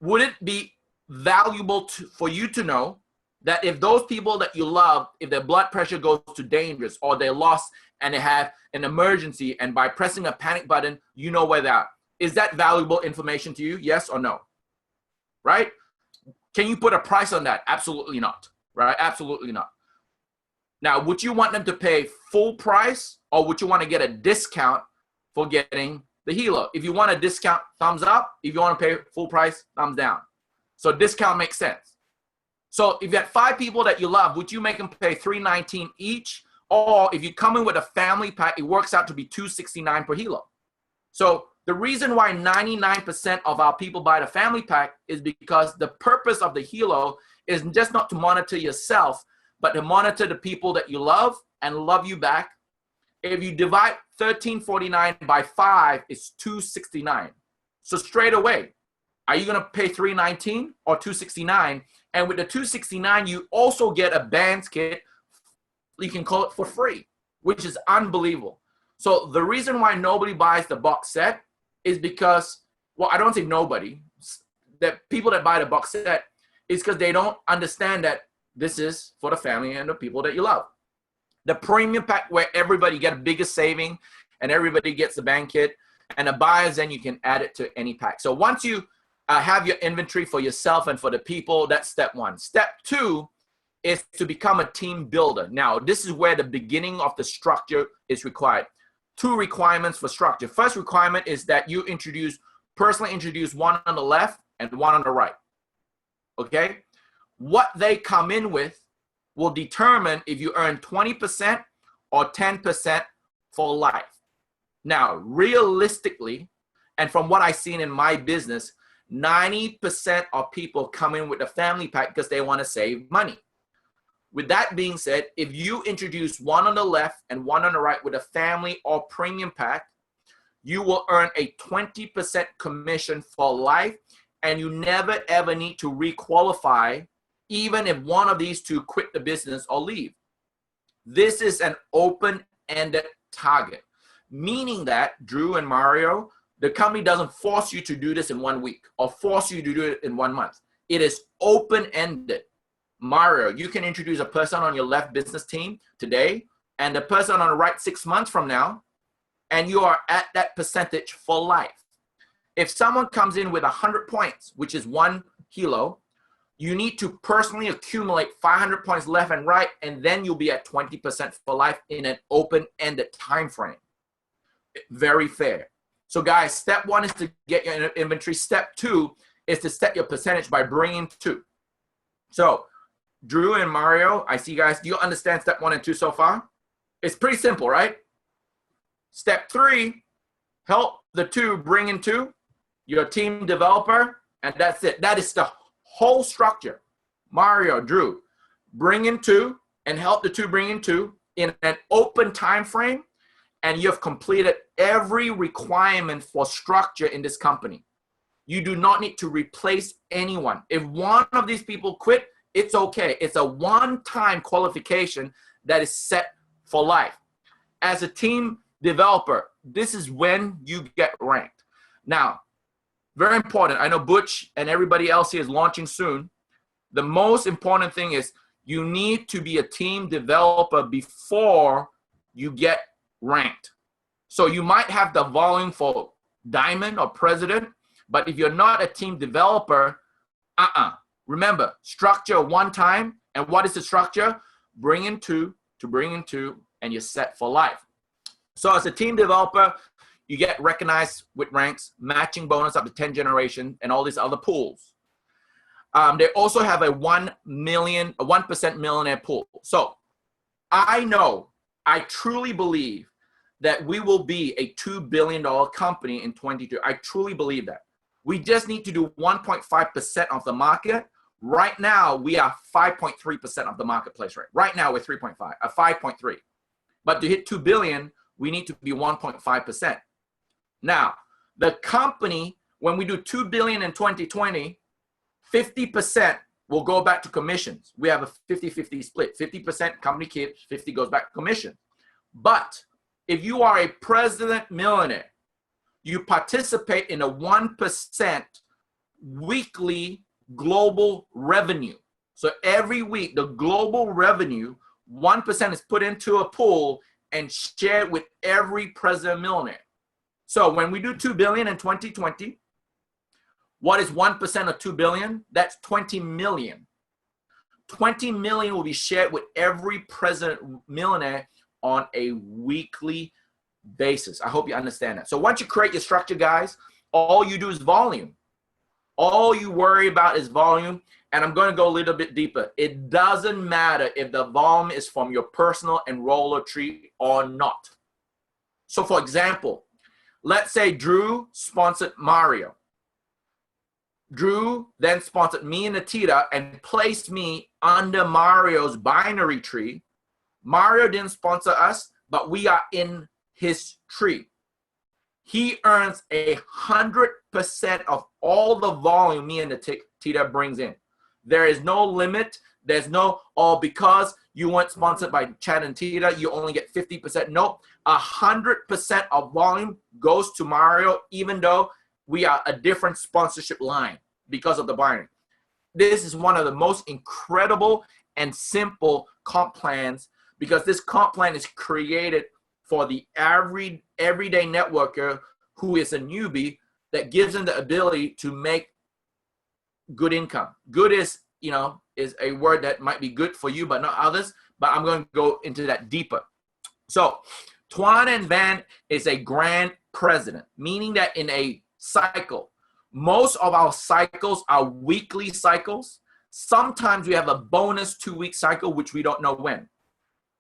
would it be valuable for you to know that if those people that you love, if their blood pressure goes to dangerous or they lost and they have an emergency, and by pressing a panic button, you know where they are? Is that valuable information to you? Yes or no? Right? Can you put a price on that? Absolutely not. Right? Absolutely not. Now, would you want them to pay full price, or would you want to get a discount for getting the helo? If you want a discount, thumbs up. If you want to pay full price, thumbs down. So discount makes sense. So if you had 5 people that you love, would you make them pay $319 each? Or if you come in with a family pack, it works out to be $269 per helo. So the reason why 99% of our people buy the family pack is because the purpose of the helo is just not to monitor yourself, but to monitor the people that you love and love you back. If you divide $13.49 by 5, it's $269. So straight away, are you going to pay $319 or $269? And with the $269, you also get a bands kit. You can call it for free, which is unbelievable. So the reason why nobody buys the box set is because, well, I don't say nobody. The people that buy the box set is because they don't understand that this is for the family and the people that you love. The premium pack, where everybody get a bigger saving and everybody gets the band kit, and the buyers, then you can add it to any pack. So once you have your inventory for yourself and for the people, that's step 1. Step 2 is to become a team builder. Now, this is where the beginning of the structure is required. 2 requirements for structure. First requirement is that you personally introduce one on the left and one on the right. Okay? What they come in with will determine if you earn 20% or 10% for life. Now, realistically, and from what I've seen in my business, 90% of people come in with a family pack because they want to save money. With that being said, if you introduce one on the left and one on the right with a family or premium pack, you will earn a 20% commission for life, and you never ever need to re-qualify, even if one of these 2 quit the business or leave. This is an open-ended target, meaning that, Drew and Mario, the company doesn't force you to do this in 1 week or force you to do it in 1 month. It is open-ended. Mario, you can introduce a person on your left business team today and the person on the right 6 months from now, and you are at that percentage for life. If someone comes in with 100 points, which is 1 helo, you need to personally accumulate 500 points left and right, and then you'll be at 20% for life in an open-ended time frame. Very fair. So guys, step 1 is to get your inventory. Step 2 is to set your percentage by bringing 2. So Drew and Mario, I see you guys. Do you understand step 1 and 2 so far? It's pretty simple, right? Step 3, help the 2 bring in 2, your team developer, and that's it. That is the whole structure. Mario, Drew, bring in 2 and help the 2 bring in 2 in an open time frame, and you have completed every requirement for structure in this company. You do not need to replace anyone. If one of these people quit, it's okay. It's a one-time qualification that is set for life. As a team developer, this is when you get ranked. Now, very important. I know Butch and everybody else here is launching soon. The most important thing is you need to be a team developer before you get ranked. So you might have the volume for diamond or president, but if you're not a team developer, remember, structure 1 time. And what is the structure? Bring in 2 to bring in 2, and you're set for life. So as a team developer, you get recognized with ranks, matching bonus up to 10 generation, and all these other pools. They also have a 1% millionaire pool. So I truly believe that we will be a $2 billion company in 2022. I truly believe that. We just need to do 1.5% of the market. Right now, we are 5.3% of the marketplace rate. Right now, we're 5.3. But to hit 2 billion, we need to be 1.5%. Now, the company, when we do 2 billion in 2020, 50% will go back to commissions. We have a 50-50 split. 50% company keeps, 50 goes back to commission. But if you are a president millionaire, you participate in a 1% weekly global revenue. So every week, the global revenue, 1% is put into a pool and shared with every president millionaire. So when we do 2 billion in 2020, what is 1% of 2 billion? That's 20 million. 20 million will be shared with every president millionaire on a weekly basis. I hope you understand that. So once you create your structure, guys, all you do is volume. All you worry about is volume. And I'm going to go a little bit deeper. It doesn't matter if the volume is from your personal enroller tree or not. So for example, let's say Drew sponsored Mario. Drew then sponsored me and Nattida and placed me under Mario's binary tree. Mario didn't sponsor us, but we are in his tree. He earns 100% of all the volume me and Nattida brings in. There is no limit. There's no, oh, because you weren't sponsored by Chad and Tita, you only get 50%. Nope. 100% of volume goes to Mario, even though we are a different sponsorship line because of the binary. This is one of the most incredible and simple comp plans, because this comp plan is created for the everyday networker who is a newbie, that gives them the ability to make good income. Good is, you know, is a word that might be good for you, but not others. But I'm going to go into that deeper. So Tuan and Van is a grand president, meaning that in a cycle, most of our cycles are weekly cycles. Sometimes we have a bonus 2-week cycle, which we don't know when.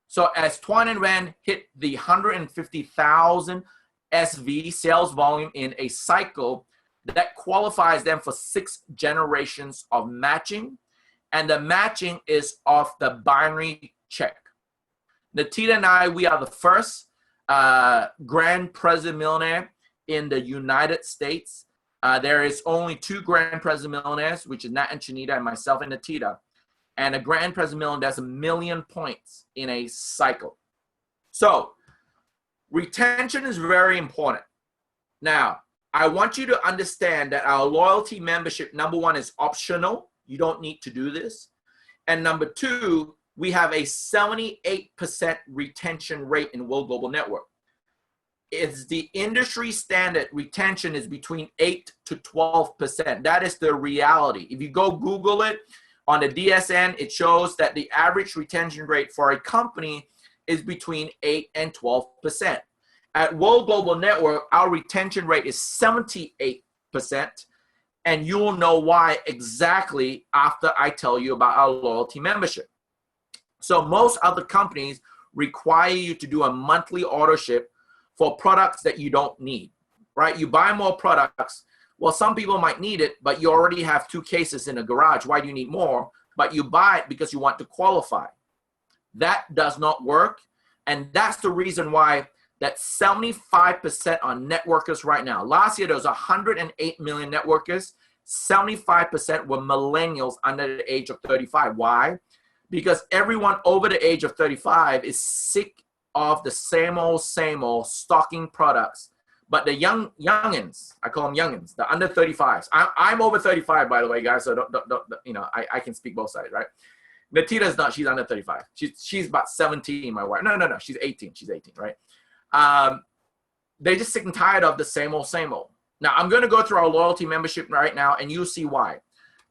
So as Tuan and Van hit the 150,000 SV sales volume in a cycle, that qualifies them for 6 generations of matching. And the matching is off the binary check. Nattida and I, we are the first Grand President Millionaire in the United States. There is only 2 Grand President Millionaires, which is Nat and Chinita and myself and Nattida. And a Grand President Millionaire does 1 million points in a cycle. So retention is very important. Now, I want you to understand that our loyalty membership, number 1, is optional. You don't need to do this. And number 2, we have a 78% retention rate in World Global Network. It's the industry standard retention is between 8 to 12%. That is the reality. If you go Google it on the DSN, it shows that the average retention rate for a company is between 8 and 12%. At World Global Network, our retention rate is 78%, and you'll know why exactly after I tell you about our loyalty membership. So most other companies require you to do a monthly order ship for products that you don't need, right? You buy more products. Well, some people might need it, but you already have 2 cases in a garage. Why do you need more? But you buy it because you want to qualify. That does not work, and that's the reason why that 75% are networkers right now. Last year, there was 108 million networkers. 75% were millennials under the age of 35. Why? Because everyone over the age of 35 is sick of the same old stocking products. But the youngins, I call them youngins, the under 35s. I'm over 35, by the way, guys. So don't you know, I can speak both sides, right? Nattita's not. She's under 35. She's about 17. My wife. No. She's 18. She's 18, right? They're just sick and tired of the same old. Now, I'm going to go through our loyalty membership right now, and you'll see why.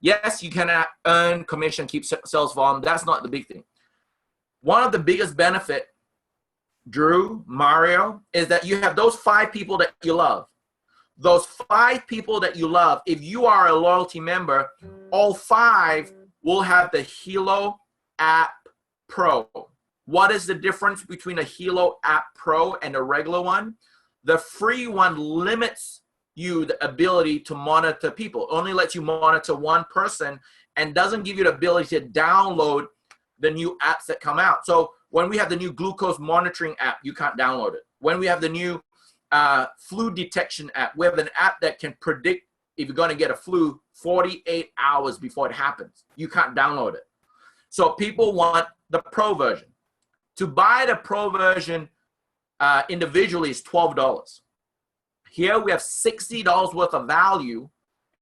Yes, you cannot earn commission, keep sales volume. That's not the big thing. One of the biggest benefit, Drew, Mario, is that you have those 5 people that you love. Those 5 people that you love, if you are a loyalty member, all 5 will have the Hilo app Pro. What is the difference between a Hilo app Pro and a regular one? The free one limits you the ability to monitor people. Only lets you monitor one person and doesn't give you the ability to download the new apps that come out. So when we have the new glucose monitoring app, you can't download it. When we have the new flu detection app, we have an app that can predict if you're going to get a flu 48 hours before it happens. You can't download it. So people want the Pro version. To buy the Pro version individually is $12. Here we have $60 worth of value,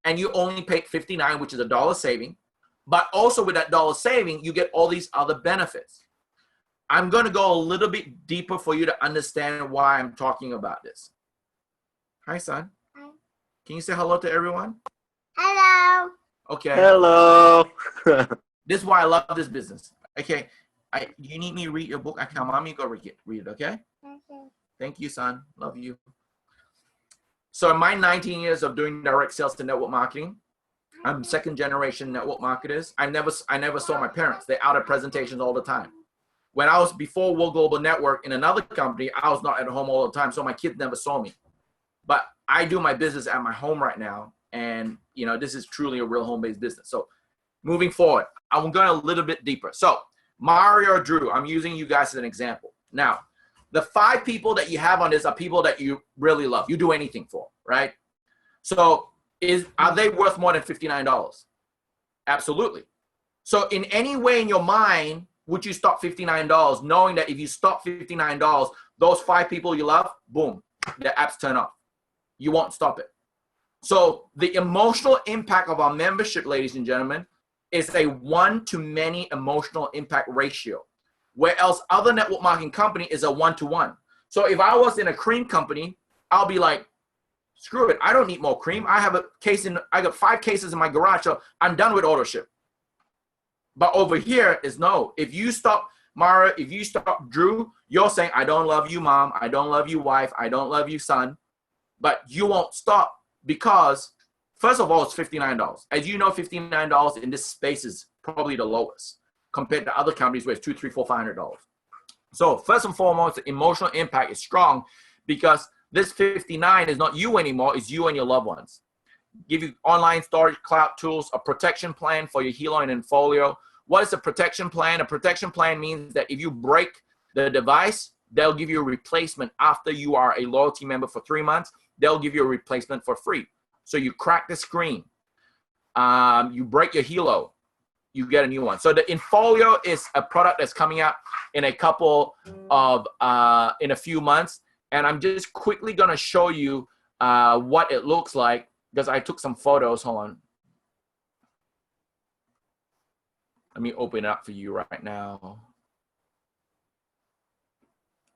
and you only paid $59, which is a dollar saving. But also with that dollar saving, you get all these other benefits. I'm going to go a little bit deeper for you to understand why I'm talking about this. Hi, son. Hi. Can you say hello to everyone? Hello. Okay. Hello. This is why I love this business. Okay. You need me to read your book? I can. Mommy, go read it, okay? Okay. Thank you, son. Love you. So in my 19 years of doing direct sales to network marketing, I'm second generation network marketers. I never saw my parents. They're out at presentations all the time. When I was before World Global Network in another company, I was not at home all the time, so my kids never saw me. But I do my business at my home right now, and you know this is truly a real home-based business. So moving forward, I'm going a little bit deeper. So Mario or Drew, I'm using you guys as an example. Now, the 5 people that you have on this are people that you really love. You do anything for, right? So are they worth more than $59? Absolutely. So in any way in your mind, would you stop $59, knowing that if you stop $59, those 5 people you love, boom, the apps turn off. You won't stop it. So the emotional impact of our membership, ladies and gentlemen, is a one-to-many emotional impact ratio, whereas other network marketing company is a 1-to-1. So if I was in a cream company, I'll be like, screw it, I don't need more cream. I got 5 cases in my garage, so I'm done with auto ship. But over here is no. If you stop Mara, if you stop Drew, you're saying, I don't love you, mom. I don't love you, wife. I don't love you, son. But you won't stop because, first of all, it's $59. As you know, $59 in this space is probably the lowest compared to other companies where it's $200, $300, $400, $500. So first and foremost, the emotional impact is strong because this 59 is not you anymore. It's you and your loved ones. Give you online storage, cloud tools, a protection plan for your Hilo and Infolio. What is a protection plan? A protection plan means that if you break the device, they'll give you a replacement after you are a loyalty member for 3 months. They'll give you a replacement for free. So you crack the screen, you break your Hilo, you get a new one. So the Infolio is a product that's coming out in a couple of, in a few months. And I'm just quickly gonna show you what it looks like because I took some photos. Hold on. Let me open it up for you right now.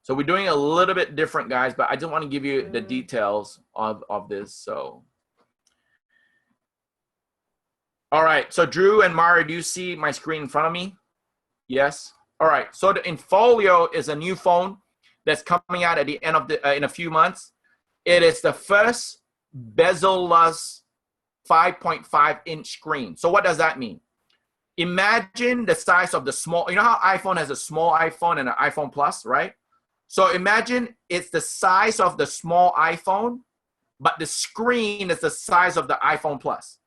So we're doing a little bit different, guys, but I just want to give you the details of this. So, all right. So Drew and Mara, do you see my screen in front of me? Yes. All right. So the Infolio is a new phone that's coming out at the end of the in a few months. It is the first bezel-less 5.5-inch screen. So what does that mean? Imagine the size of the small, you know how iPhone has a small iPhone and an iPhone Plus, right? So imagine it's the size of the small iPhone, but the screen is the size of the iPhone Plus.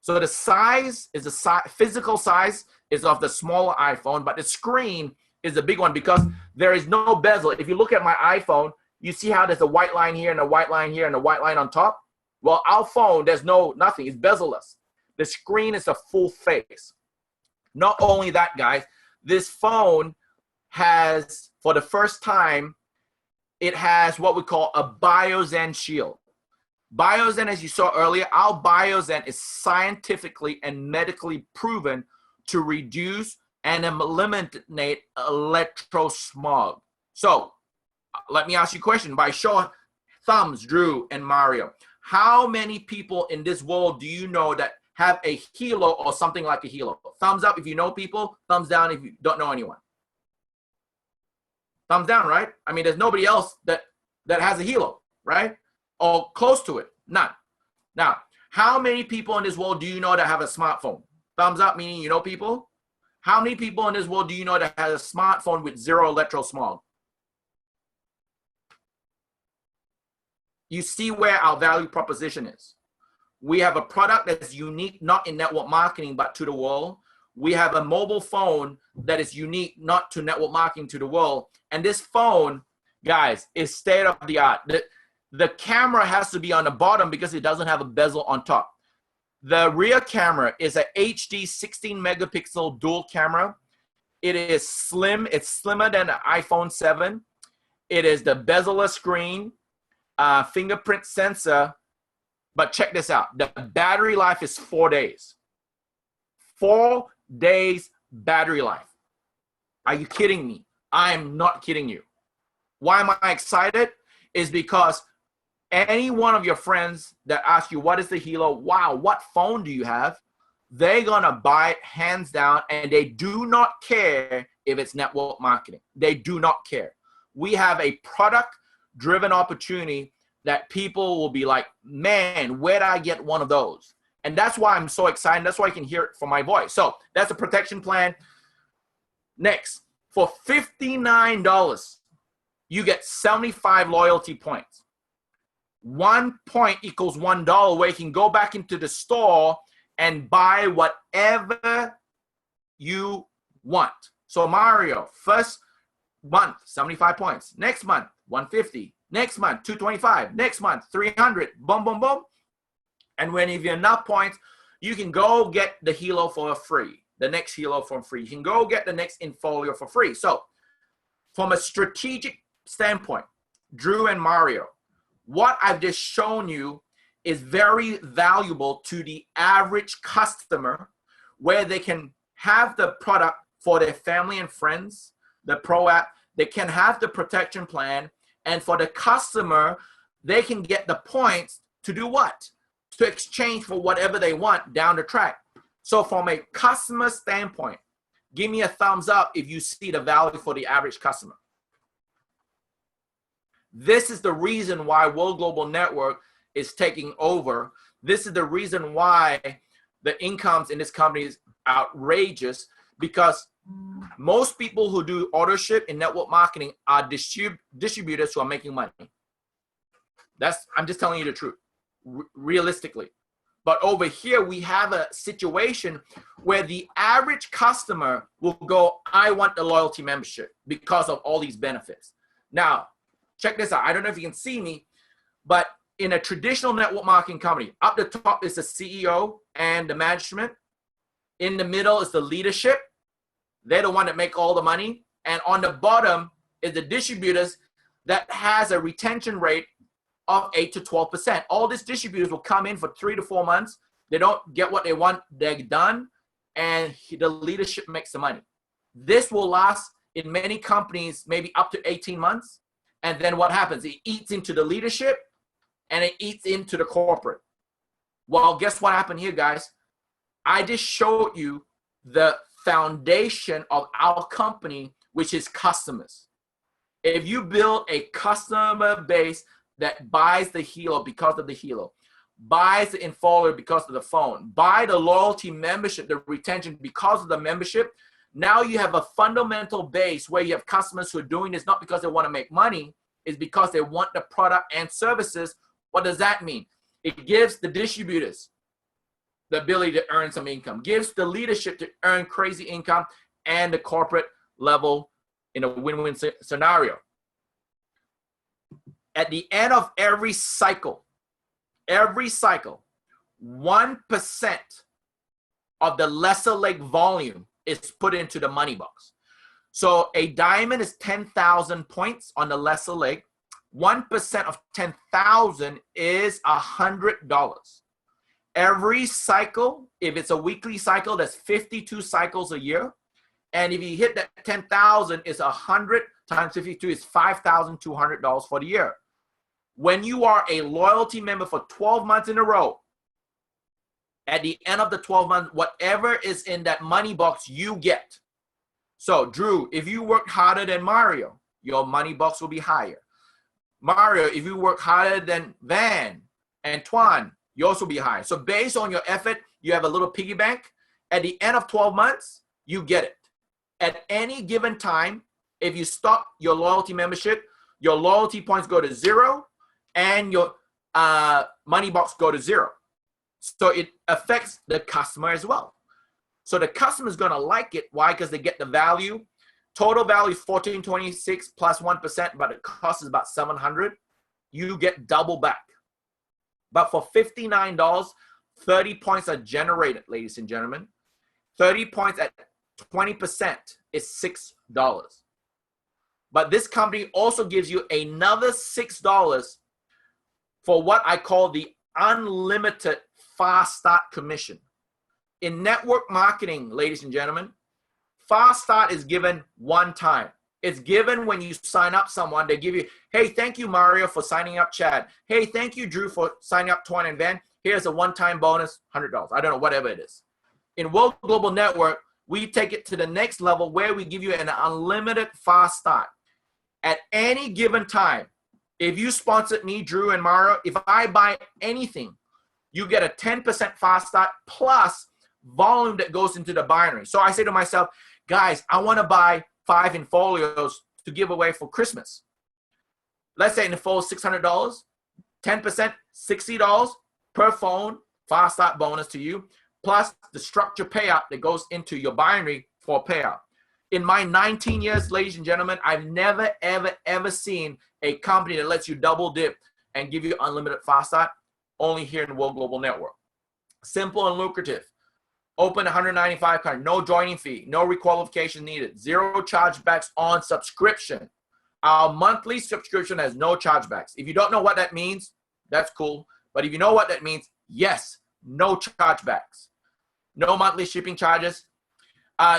So the size is the physical size is of the smaller iPhone, but the screen is the big one because there is no bezel. If you look at my iPhone, you see how there's a white line here and a white line here and a white line on top? Well, our phone, there's nothing. It's bezel-less. The screen is a full face. Not only that, guys, this phone has, for the first time, it has what we call a BioZen shield. BioZen, as you saw earlier, our BioZen is scientifically and medically proven to reduce and eliminate electrosmog. So let me ask you a question. By show of thumbs, Drew and Mario, how many people in this world do you know that have a Hilo or something like a Hilo? Thumbs up if you know people, thumbs down if you don't know anyone. Thumbs down, right? I mean, there's nobody else that has a Hilo, right? Or close to it, none. Now, how many people in this world do you know that have a smartphone? Thumbs up meaning you know people. How many people in this world do you know that has a smartphone with 0 electrosmog? You see where our value proposition is. We have a product that's unique, not in network marketing, but to the world. We have a mobile phone that is unique, not to network marketing, to the world. And this phone, guys, is state of the art. The camera has to be on the bottom because it doesn't have a bezel on top. The rear camera is a HD 16 megapixel dual camera. It is slim. It's slimmer than the iPhone 7. It is the bezel-less screen, fingerprint sensor. But check this out. The battery life is 4 days. 4 days battery life. Are you kidding me? I am not kidding you. Why am I excited? Is because any one of your friends that ask you, what is the Hilo? Wow, what phone do you have? They're going to buy it hands down, and they do not care if it's network marketing. They do not care. We have a product-driven opportunity that people will be like, man, where did I get one of those? And that's why I'm so excited. That's why I can hear it from my voice. So that's a protection plan. Next, for $59, you get 75 loyalty points. 1 point equals $1, where you can go back into the store and buy whatever you want. So Mario, first month, 75 points. Next month, 150. Next month, 225. Next month, 300. Boom, boom, boom. And when you have enough points, you can go get the Hilo for free. The next Hilo for free. You can go get the next Infolio for free. So from a strategic standpoint, Drew and Mario, what I've just shown you is very valuable to the average customer, where they can have the product for their family and friends, the Pro app, they can have the protection plan, and for the customer, they can get the points to do what? To exchange for whatever they want down the track. So from a customer standpoint, give me a thumbs up if you see the value for the average customer. This is the reason why World Global Network is taking over. This is the reason why the incomes in this company is outrageous, because most people who do auto ship in network marketing are distributors who are making money. I'm just telling you the truth, realistically. But over here, we have a situation where the average customer will go, I want the loyalty membership because of all these benefits. Now, check this out. I don't know if you can see me, but in a traditional network marketing company, up the top is the CEO and the management. In the middle is the leadership. They're the one that make all the money. And on the bottom is the distributors that has a retention rate of 8 to 12%. All these distributors will come in for 3 to 4 months. They don't get what they want, they're done, and the leadership makes the money. This will last in many companies maybe up to 18 months. And then what happens? It eats into the leadership and it eats into the corporate. Well, guess what happened here, guys? I just showed you the foundation of our company, which is customers. If you build a customer base that buys the Hilo because of the Hilo, buys the Infolio because of the phone, buy the loyalty membership, the retention because of the membership, now you have a fundamental base where you have customers who are doing this not because they want to make money, it's because they want the product and services. What does that mean? It gives the distributors the ability to earn some income, gives the leadership to earn crazy income, and the corporate level in a win-win scenario. At the end of every cycle, 1% of the lesser leg volume is put into the money box. So a diamond is 10,000 points on the lesser leg. 1% of 10,000 is $100. Every cycle, if it's a weekly cycle, that's 52 cycles a year. And if you hit that 10,000, it's 100 times 52 is $5,200 for the year. When you are a loyalty member for 12 months in a row, at the end of the 12 months, whatever is in that money box, you get. So, Drew, if you work harder than Mario, your money box will be higher. Mario, if you work harder than Van and Twan, yours will be higher. So based on your effort, you have a little piggy bank. At the end of 12 months, you get it. At any given time, if you stop your loyalty membership, your loyalty points go to 0 and your money box go to 0. So it affects the customer as well. So the customer is going to like it. Why? Because they get the value. Total value is $14.26 plus 1%, but the cost is about $700. You get double back. But for $59, 30 points are generated, ladies and gentlemen. 30 points at 20% is $6. But this company also gives you another $6 for what I call the unlimited fast start commission. In network marketing, ladies and gentlemen, fast start is given one time. It's given when you sign up someone. They give you, hey, thank you, Mario, for signing up Chad. Hey, thank you, Drew, for signing up Twan and Van. Here's a one-time bonus, $100. I don't know, whatever it is. In World Global Network, we take it to the next level where we give you an unlimited fast start. At any given time, if you sponsored me, Drew and Mario, if I buy anything, you get a 10% fast start plus volume that goes into the binary. So I say to myself, guys, I want to buy 5 infolios to give away for Christmas. Let's say in the full $600, 10%, $60 per phone, fast start bonus to you, plus the structure payout that goes into your binary for payout. In my 19 years, ladies and gentlemen, I've never, ever, ever seen a company that lets you double dip and give you unlimited fast start, only here in the World Global Network. Simple and lucrative. Open 195 card, no joining fee, no requalification needed, 0 chargebacks on subscription. Our monthly subscription has no chargebacks. If you don't know what that means, that's cool. But if you know what that means, yes, no chargebacks. No monthly shipping charges.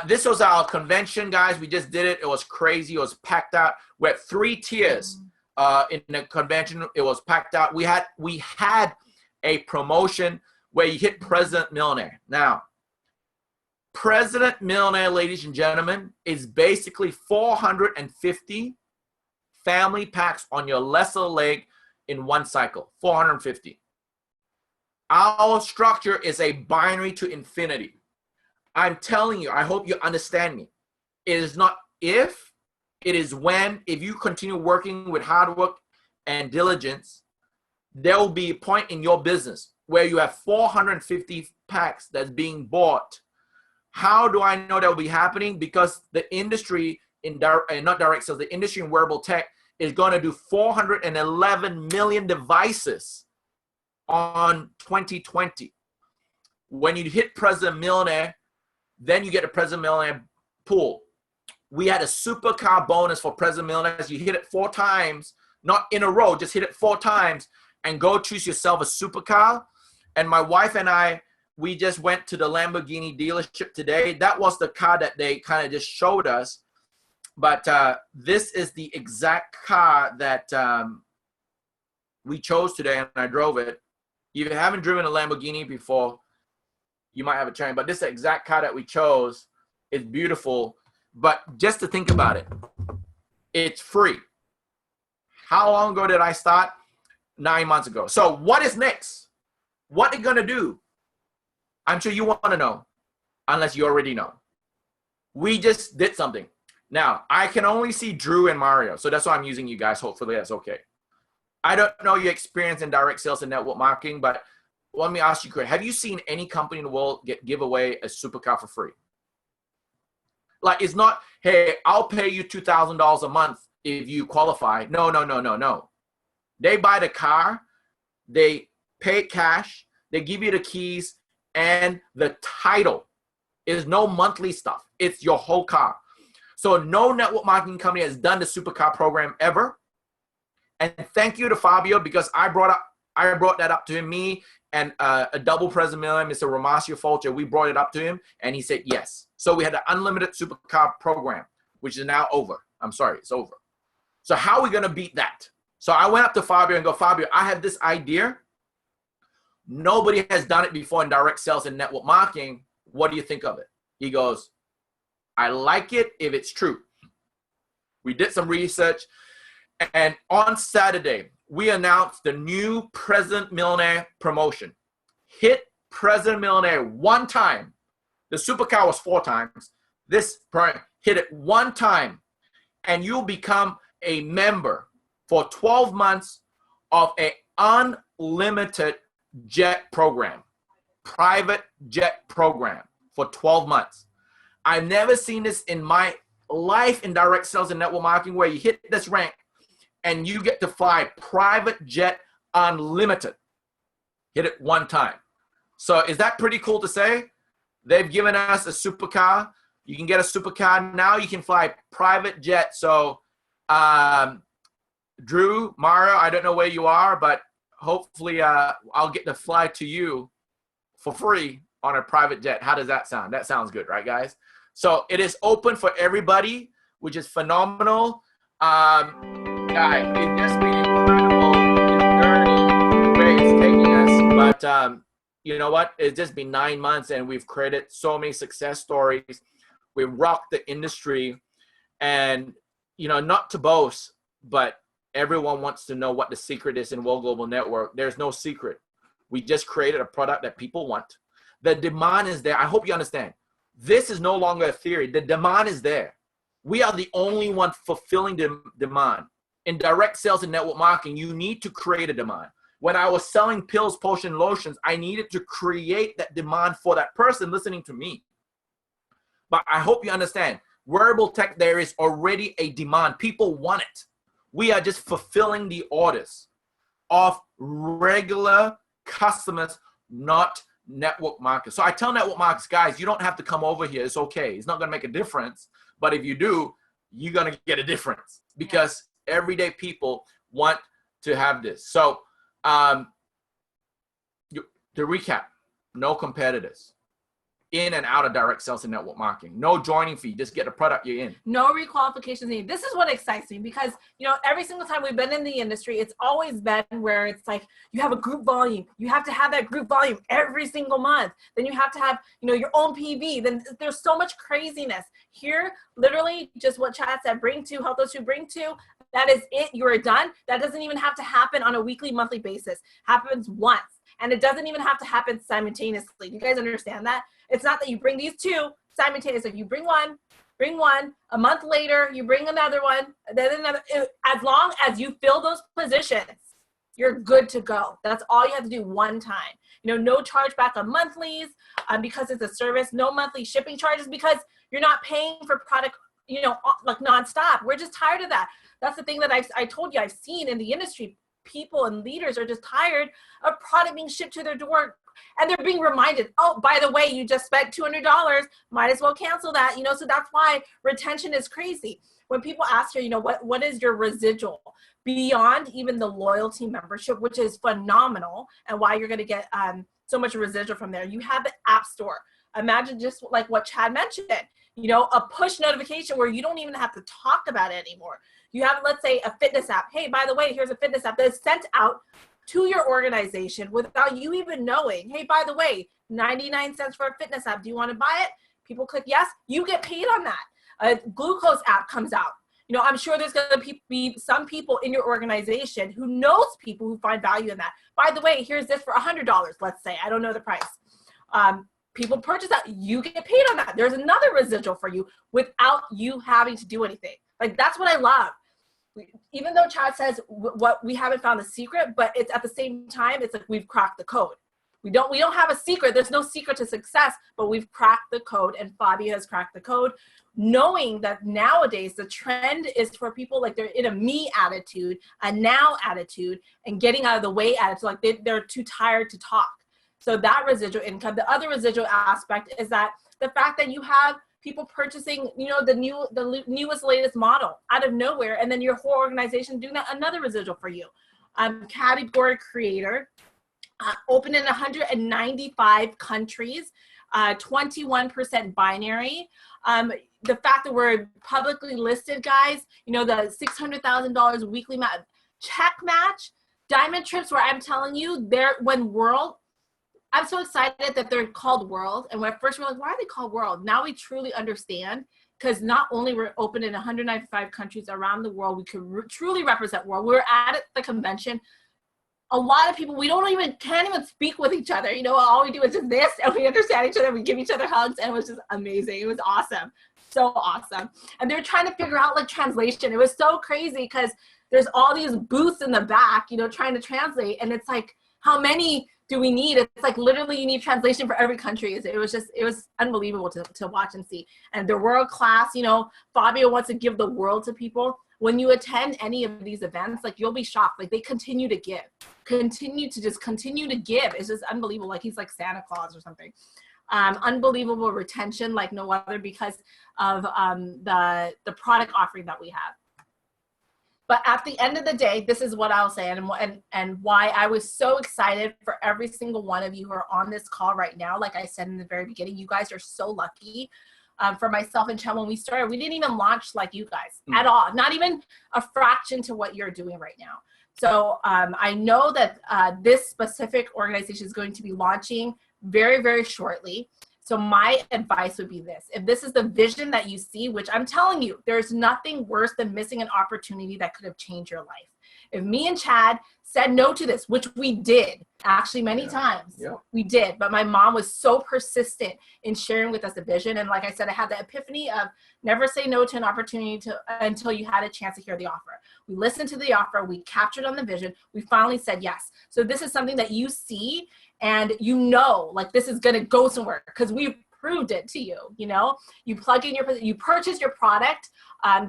This was our convention, guys. We just did it. It was crazy. It was packed out. We had 3 tiers in the convention. It was packed out. We had a promotion where you hit President Millionaire. Now, President Millionaire, ladies and gentlemen, is basically 450 family packs on your lesser leg in one cycle. 450. Our structure is a binary to infinity. I'm telling you, I hope you understand me. It is not if, it is when. If you continue working with hard work and diligence, there will be a point in your business where you have 450 packs that's being bought. How do I know that will be happening? Because the industry not direct sales, the industry in wearable tech is going to do 411 million devices on 2020. When you hit President Millionaire, then you get a President Millionaire pool. We had a supercar bonus for President Millionaires. You hit it 4 times, not in a row, just hit it 4 times and go choose yourself a supercar. And my wife and I, we just went to the Lamborghini dealership today. That was the car that they kind of just showed us. But this is the exact car that we chose today, and I drove it. If you haven't driven a Lamborghini before, you might have a chance. But this is the exact car that we chose. It's beautiful. But just to think about it, it's free. How long ago did I start? 9 months ago. So what is next? What are they going to do? I'm sure you want to know, unless you already know. We just did something. Now, I can only see Drew and Mario, so that's why I'm using you guys. Hopefully that's okay. I don't know your experience in direct sales and network marketing, but let me ask you, have you seen any company in the world give away a supercar for free? Like, it's not, hey, I'll pay you $2,000 a month if you qualify. No. They buy the car, they pay cash, they give you the keys, and the title is no monthly stuff. It's your whole car. So no network marketing company has done the supercar program ever. And thank you to Fabio, because I brought that up to him, me and a double President Millionaire, Mr. Romasio Fulcher. We brought it up to him and he said yes. So we had the unlimited supercar program, which is now over. I'm sorry, it's over. So how are we going to beat that? So I went up to Fabio and go, Fabio, I have this idea. Nobody has done it before in direct sales and network marketing. What do you think of it? He goes, I like it if it's true. We did some research, and on Saturday, we announced the new President Millionaire promotion. Hit President Millionaire 1 time. The supercar was 4 times. hit it one time, and you'll become a member for 12 months of a unlimited jet program, private jet program for 12 months. I've never seen this in my life in direct sales and network marketing, where you hit this rank and you get to fly private jet unlimited. Hit it one time. So is that pretty cool to say? They've given us a supercar. You can get a supercar. Now you can fly private jet. So Drew, Mario, I don't know where you are, but hopefully I'll get to fly to you for free on a private jet. How does that sound? That sounds good, right, guys? So it is open for everybody, which is phenomenal. Guys, it's just been incredible journey where it's taking us. But you know what? It's just been 9 months, and we've created so many success stories. We rocked the industry, and you know, not to boast, but everyone wants to know what the secret is in World Global Network. There's no secret. We just created a product that people want. The demand is there. I hope you understand. This is no longer a theory. The demand is there. We are the only one fulfilling the demand. In direct sales and network marketing, you need to create a demand. When I was selling pills, potion, lotions, I needed to create that demand for that person listening to me. But I hope you understand. Wearable tech, there is already a demand. People want it. We are just fulfilling the orders of regular customers, not network marketers. So I tell network marketers, guys, you don't have to come over here. It's okay. It's not going to make a difference. But if you do, you're going to get a difference, because everyday people want to have this. So to recap, no competitors. In and out of direct sales and network marketing. No joining fee. Just get the product you're in. No requalifications needed. This is what excites me, because, you know, every single time we've been in the industry, it's always been where it's like, you have a group volume. You have to have that group volume every single month. Then you have to have, you know, your own PV. Then there's so much craziness. Here, literally just what Chad said, bring to, help those who bring to. That is it. You are done. That doesn't even have to happen on a weekly, monthly basis. Happens once. And it doesn't even have to happen simultaneously. You guys understand that? It's not that you bring these two simultaneously. You bring one, a month later, you bring another one, then another. As long as you fill those positions, you're good to go. That's all you have to do one time. You know, no charge back on monthlies because it's a service, no monthly shipping charges because you're not paying for product, you know, like nonstop. We're just tired of that. That's the thing that I told you I've seen in the industry. People and leaders are just tired of product being shipped to their door, and they're being reminded, oh, by the way, you just spent $200, might as well cancel that, you know. So that's why retention is crazy. When people ask you, you know, what is your residual beyond even the loyalty membership, which is phenomenal, and why you're going to get so much residual from there. You have the app store. Imagine just like what Chad mentioned, you know, a push notification where you don't even have to talk about it anymore. You have, let's say, a fitness app. Hey, by the way, here's a fitness app that is sent out to your organization without you even knowing. Hey, by the way, 99 cents for a fitness app. Do you want to buy it? People click yes. You get paid on that. A glucose app comes out. You know, I'm sure there's going to be some people in your organization who knows people who find value in that. By the way, here's this for $100, let's say. I don't know the price. People purchase that. You get paid on that. There's another residual for you without you having to do anything. Like, that's what I love. Even though Chad says what we haven't found the secret, but it's at the same time, it's like we've cracked the code. We don't have a secret. There's no secret to success, but we've cracked the code, and Fabio has cracked the code, knowing that nowadays the trend is for people like they're in a me attitude, a now attitude, and getting out of the way attitude. Like they're too tired to talk. So that residual income. The other residual aspect is that the fact that you have people purchasing, you know, the newest, latest model out of nowhere, and then your whole organization doing that, another residual for you. Category creator, open in 195 countries, 21% binary. The fact that we're publicly listed, guys, you know, the $600,000 weekly check match, diamond trips, where I'm telling you, I'm so excited that they're called World. And when first we're like, why are they called World? Now we truly understand, because not only we're open in 195 countries around the world, we can truly represent world. We were at the convention. A lot of people, can't even speak with each other. You know, all we do is just this, and we understand each other. We give each other hugs, and it was just amazing. It was awesome. so awesome. And they're trying to figure out like translation. It was so crazy because there's all these booths in the back, you know, trying to translate. And it's like, how many do we need? It's like literally you need translation for every country. It was unbelievable to watch and see. And they're world class, you know, Fabio wants to give the world to people. When you attend any of these events, like you'll be shocked. Like they continue to give, continue to give. It's just unbelievable. Like he's like Santa Claus or something. Unbelievable retention like no other because of the product offering that we have. But at the end of the day, this is what I'll say and why I was so excited for every single one of you who are on this call right now. Like I said in the very beginning, you guys are so lucky. For myself and Chen, when we started, we didn't even launch like you guys at all, not even a fraction to what you're doing right now. So I know that this specific organization is going to be launching very, very shortly. So my advice would be this. If this is the vision that you see, which I'm telling you, there's nothing worse than missing an opportunity that could have changed your life. If me and Chad said no to this, which we did actually many times, we did, but my mom was so persistent in sharing with us a vision. And like I said, I had the epiphany of never say no to an opportunity until you had a chance to hear the offer. We listened to the offer, we captured on the vision, we finally said yes. So this is something that you see and you know, like this is gonna go somewhere because we've proved it to you, you know? You plug in you purchase your product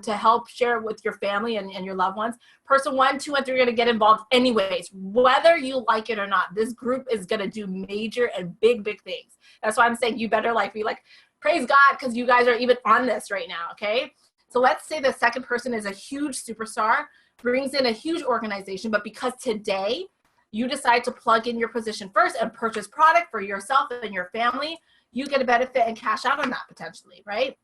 to help share it with your family and your loved ones. Person 1, 2, and 3 are gonna get involved anyways, whether you like it or not. This group is gonna do major and big, big things. That's why I'm saying you better like be like, praise God, because you guys are even on this right now, okay? So let's say the second person is a huge superstar, brings in a huge organization, but because today you decide to plug in your position first and purchase product for yourself and your family, you get a benefit and cash out on that potentially, right?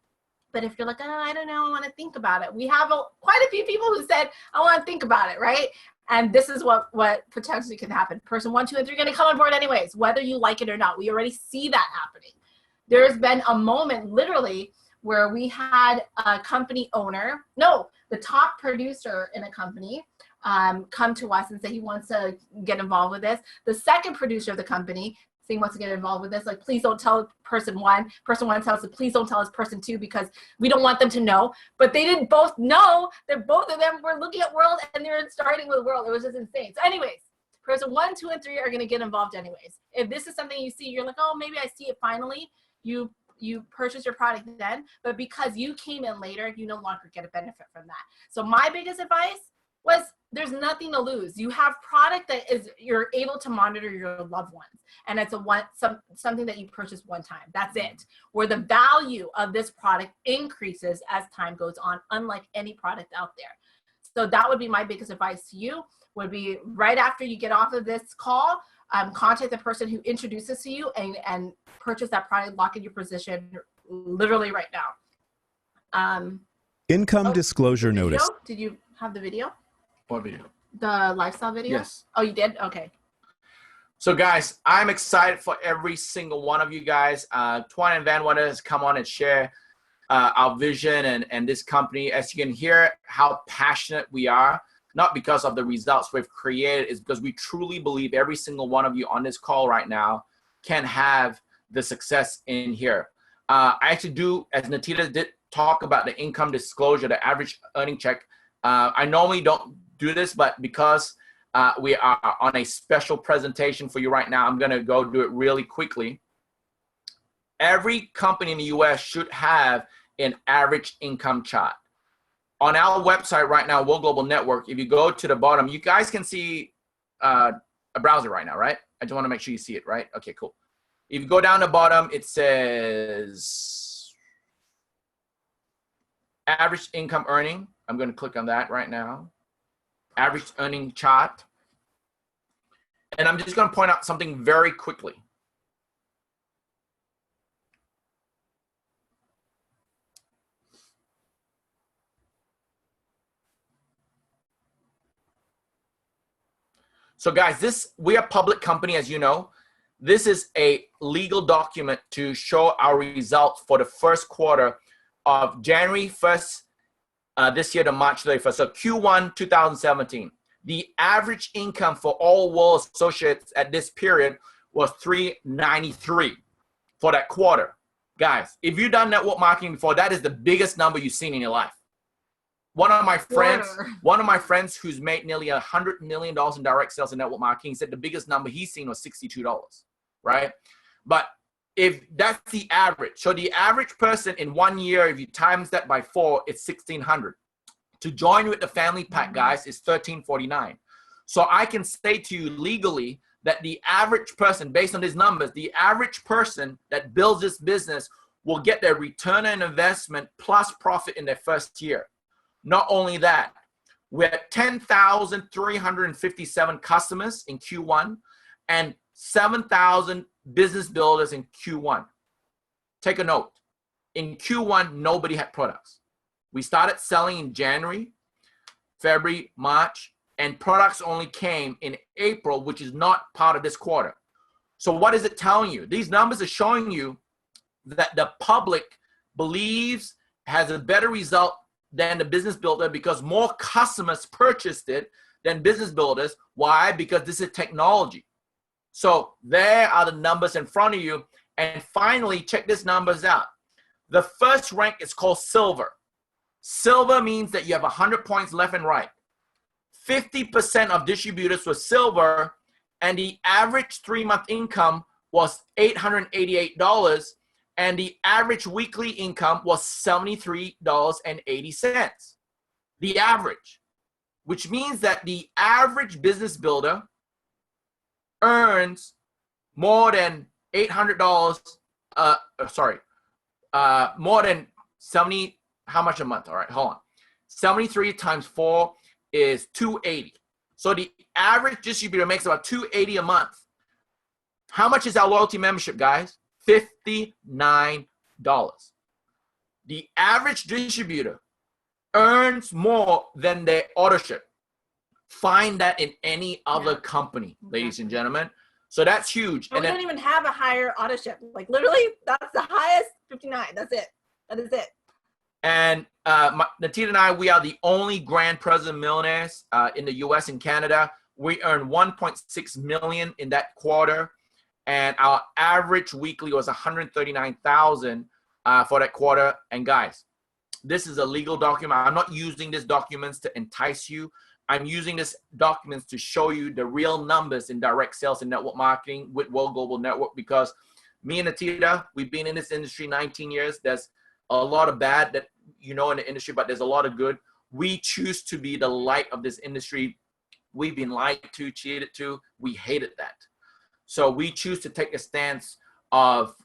But if you're like, oh, I don't know, I want to think about it. We have quite a few people who said, I want to think about it, right? And this is what potentially can happen. Person 1, 2, and 3 are going to come on board anyways, whether you like it or not. We already see that happening. There's been a moment literally where we had a company owner, the top producer in a company, come to us and say he wants to get involved with this. The second producer of the company saying wants to get involved with this, like, please don't tell person 1. Person 1 tells us, please don't tell us person 2 because we don't want them to know. But they didn't both know that both of them were looking at World and they were starting with World. It was just insane. So anyways, person 1, 2, and 3 are going to get involved anyways. If this is something you see, you're like, oh, maybe I see it finally. You purchase your product then, but because you came in later, you no longer get a benefit from that. So my biggest advice was there's nothing to lose. You have product that you're able to monitor your loved ones. And it's something that you purchase one time. That's it. Where the value of this product increases as time goes on, unlike any product out there. So that would be my biggest advice to you, would be right after you get off of this call, contact the person who introduces to you and purchase that product, lock in your position literally right now. Income disclosure notice. Did you have the video? What video? The lifestyle video? Yes. Oh, you did? Okay. So guys, I'm excited for every single one of you guys. Tuan and Van wanted us to come on and share our vision and this company. As you can hear how passionate we are, not because of the results we've created, is because we truly believe every single one of you on this call right now can have the success in here. I actually do, as Nattida did talk about the income disclosure, the average earning check. I normally don't do this, but because we are on a special presentation for you right now, I'm gonna go do it really quickly. Every company in the US should have an average income chart. On our website right now, World Global Network, if you go to the bottom, you guys can see a browser right now, right? I just wanna make sure you see it, right? Okay, cool. If you go down the bottom, it says average income earning. I'm gonna click on that right now. Average earning chart. And I'm just gonna point out something very quickly. So guys, we are a public company, as you know. This is a legal document to show our results for the first quarter of January 1st this year to March 31st. So Q1 2017. The average income for all World associates at this period was $393 for that quarter. Guys, if you've done network marketing before, that is the biggest number you've seen in your life. One of my friends who's made nearly $100 million in direct sales and network marketing said the biggest number he's seen was $62, right? But if that's the average, so the average person in 1 year, if you times that by 4, it's $1,600. To join with the family pack, guys, is $1,349. So I can say to you legally that the average person, based on these numbers, the average person that builds this business will get their return on investment plus profit in their first year. Not only that, we're at 10,357 customers in Q1 and 7,000 business builders in Q1. Take a note. In Q1, nobody had products. We started selling in January, February, March, and products only came in April, which is not part of this quarter. So what is it telling you? These numbers are showing you that the public believes has a better result than the business builder because more customers purchased it than business builders. Why? Because this is technology. So there are the numbers in front of you. And finally, check these numbers out. The first rank is called silver. Silver means that you have 100 points left and right. 50% of distributors were silver, and the average 3-month income was $888, and the average weekly income was $73.80. The average, which means that the average business builder earns more than $800, more than 70, how much a month? All right, hold on. 73 times 4 is 280. So the average distributor makes about 280 a month. How much is our loyalty membership, guys? $59. The average distributor earns more than their authorship. Find that in any other company, ladies and gentlemen. So that's huge. And we don't even have a higher authorship. Like literally, that's the highest, 59. That's it. That is it. And Nattida and I, we are the only Grand President millionaires in the U.S. and Canada. We earned $1.6 million in that quarter, and our average weekly was $139,000 for that quarter. And guys, this is a legal document. I'm not using these documents to entice you. I'm using these documents to show you the real numbers in direct sales and network marketing with World Global Network, because me and Nattida, we've been in this industry 19 years. There's a lot of bad that you know in the industry, but there's a lot of good. We choose to be the light of this industry. We've been lied to, cheated to. We hated that. So we choose to take a stance of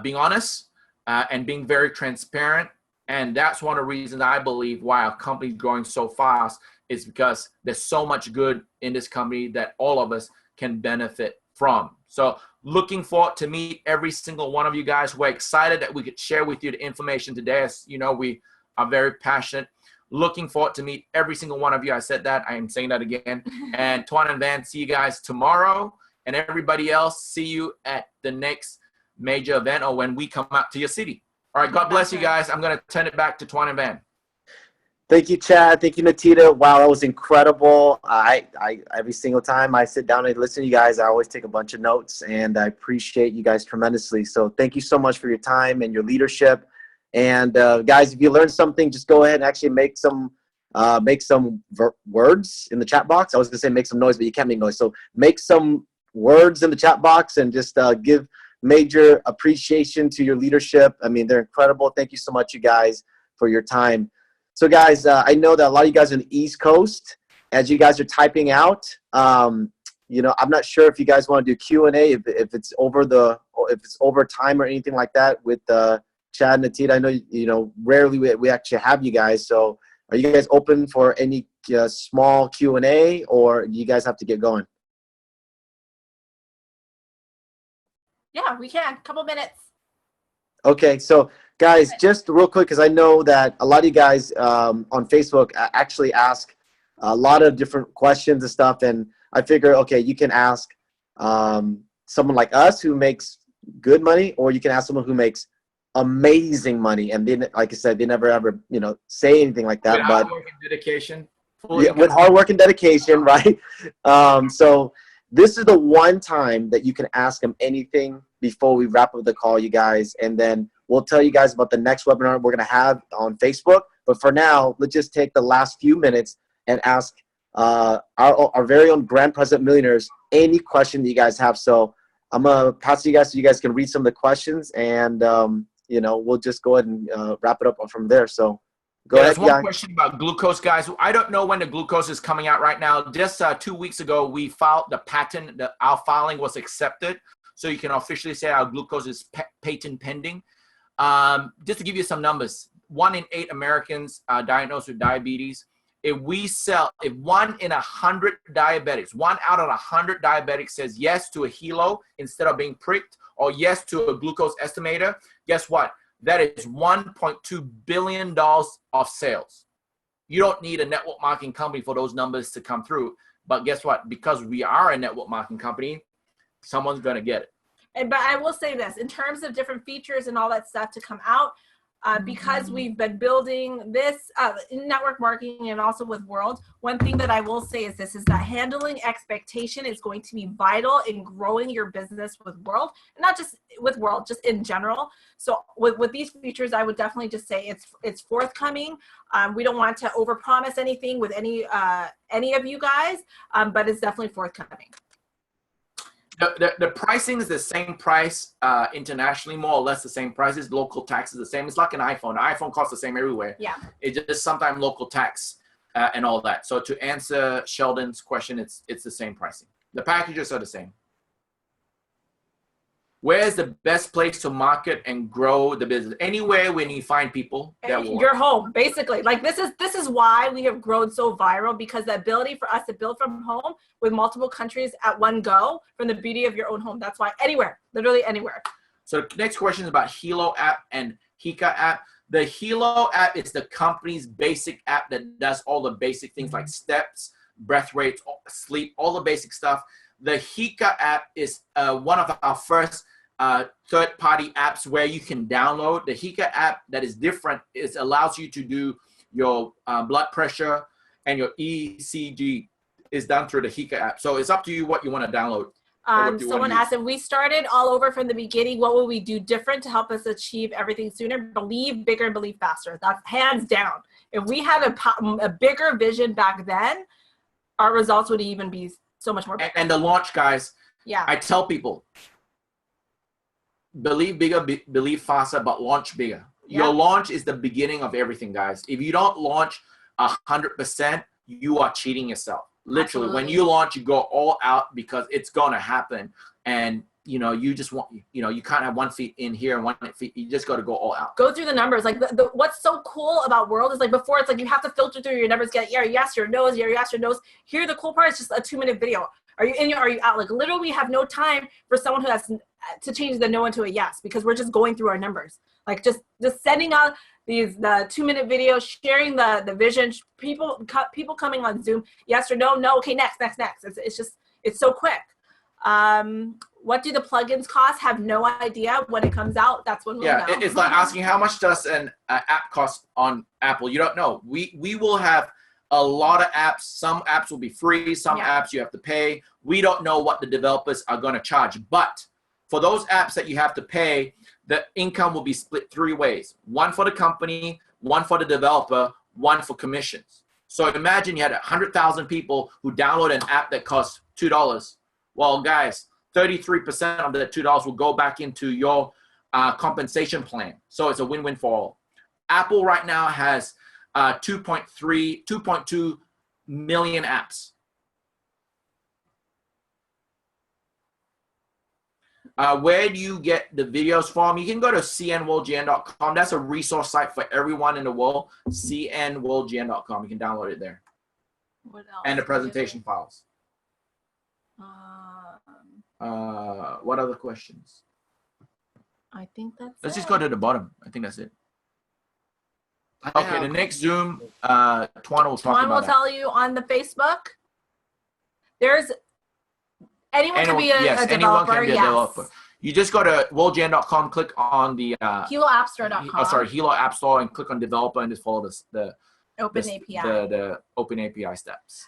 being honest and being very transparent. And that's one of the reasons I believe why our company is growing so fast is because there's so much good in this company that all of us can benefit from. So looking forward to meet every single one of you guys. We're excited that we could share with you the information today. As you know, we are very passionate. Looking forward to meet every single one of you. I said that. I am saying that again. And Tuan and Van, see you guys tomorrow. And everybody else, see you at the next major event or when we come out to your city. All right, God bless you guys. I'm going to turn it back to Tuan and Van. Thank you, Chad. Thank you, Nattida. Wow, that was incredible. I every single time I sit down and listen to you guys, I always take a bunch of notes, and I appreciate you guys tremendously. So thank you so much for your time and your leadership. And guys, if you learned something, just go ahead and actually make some words in the chat box. I was going to say make some noise, but you can't make noise. So make some words in the chat box and just give major appreciation to your leadership. I mean, they're incredible. Thank you so much, you guys, for your time. So guys, I know that a lot of you guys are on the East Coast. As you guys are typing out, you know, I'm not sure if you guys want to do Q&A, if it's over time or anything like that with Chad and Nattida. I know, you know, rarely we actually have you guys. So are you guys open for any small Q&A, or do you guys have to get going? Yeah, we can. Couple minutes. Okay, so guys, just real quick, because I know that a lot of you guys on Facebook actually ask a lot of different questions and stuff, and I figure, okay, you can ask someone like us who makes good money, or you can ask someone who makes amazing money, and then, like I said, they never ever, you know, say anything like that. With but hard work and dedication. Yeah, with hard work and dedication, right? So this is the one time that you can ask them anything before we wrap up the call, you guys. And then we'll tell you guys about the next webinar we're going to have on Facebook. But for now, let's just take the last few minutes and ask our very own Grand President Millionaires any question that you guys have. So I'm going to pass to you guys so you guys can read some of the questions, and you know, we'll just go ahead and wrap it up from there. So go ahead. There's one question about glucose, guys. I don't know when the glucose is coming out right now. Just 2 weeks ago, we filed the patent. Our filing was accepted, so you can officially say our glucose is patent pending. Just to give you some numbers, 1 in 8 Americans are diagnosed with diabetes. If 1 in 100 diabetics, 1 out of 100 diabetics says yes to a Hilo instead of being pricked, or yes to a glucose estimator, guess what? That is $1.2 billion of sales. You don't need a network marketing company for those numbers to come through. But guess what? Because we are a network marketing company, someone's going to get it. But I will say this, in terms of different features and all that stuff to come out, because we've been building this network marketing and also with World, one thing that I will say is this, is that handling expectation is going to be vital in growing your business with World, and not just with World, just in general. So with these features, I would definitely just say it's forthcoming. We don't want to overpromise anything with any of you guys, but it's definitely forthcoming. The pricing is the same price internationally, more or less the same prices. Local tax is the same. It's like an iPhone. An iPhone costs the same everywhere. Yeah. It's just sometimes local tax and all that. So to answer Sheldon's question, it's the same pricing. The packages are the same. Where's the best place to market and grow the business? Anywhere when you find people that will. Your home, basically. Like this is why we have grown so viral, because the ability for us to build from home with multiple countries at one go, from the beauty of your own home. That's why anywhere, literally anywhere. So the next question is about Hilo app and Hika app. The Hilo app is the company's basic app that does all the basic things like steps, breath rates, sleep, all the basic stuff. The Hika app is one of our first third-party apps where you can download. The Hika app that is different is allows you to do your blood pressure and your ECG is done through the Hika app. So it's up to you what you want to download. Someone asked, if we started all over from the beginning, what would we do different to help us achieve everything sooner? Believe bigger and believe faster. That's hands down. If we had a bigger vision back then, our results would even be so much more bigger. And the launch, guys, yeah, I tell people, believe bigger, believe faster, but launch bigger. Yeah. Your launch is the beginning of everything, guys. If you don't launch 100%, you are cheating yourself. Literally, Absolutely. when you launch, you go all out because it's going to happen. And, you know, you just want, you know, you can't have 1 foot in here and 1 foot. You just got to go all out. Go through the numbers. Like what's so cool about World is like before it's like you have to filter through your numbers, get yes, your nose, yes, your nose. Here, the cool part is just a 2-minute video. Are you in? Are you out? Like literally, we have no time for someone who has to change the no into a yes, because we're just going through our numbers. Like just sending out the 2-minute videos, sharing the vision. People coming on Zoom, yes or no, no, okay, next. It's so quick. What do the plugins cost? Have no idea. When it comes out, that's when we'll know. It's like asking how much does an app cost on Apple. You don't know. We will have a lot of apps. Some apps will be free. Some apps you have to pay. We don't know what the developers are going to charge. But for those apps that you have to pay, the income will be split 3 ways. 1 for the company, 1 for the developer, 1 for commissions. So imagine you had 100,000 people who download an app that costs $2. Well, guys, 33% of the $2 will go back into your compensation plan. So it's a win-win for all. Apple right now has 2.2 million apps. Where do you get the videos from? You can go to cnworldgn.com. That's a resource site for everyone in the world. cnworldgn.com. You can download it there. What else? And the presentation files. What other questions? I think that's Let's it. just go to the bottom. I think that's it. Okay, the next Zoom, Tuan will talk Tuan will about tell you on the Facebook. There's anyone can be a anyone developer. can be a developer. You just go to worldgn.com, click on the HiloAppStore.com. Hilo App Store, and click on developer, and just follow the Open API. the open API steps.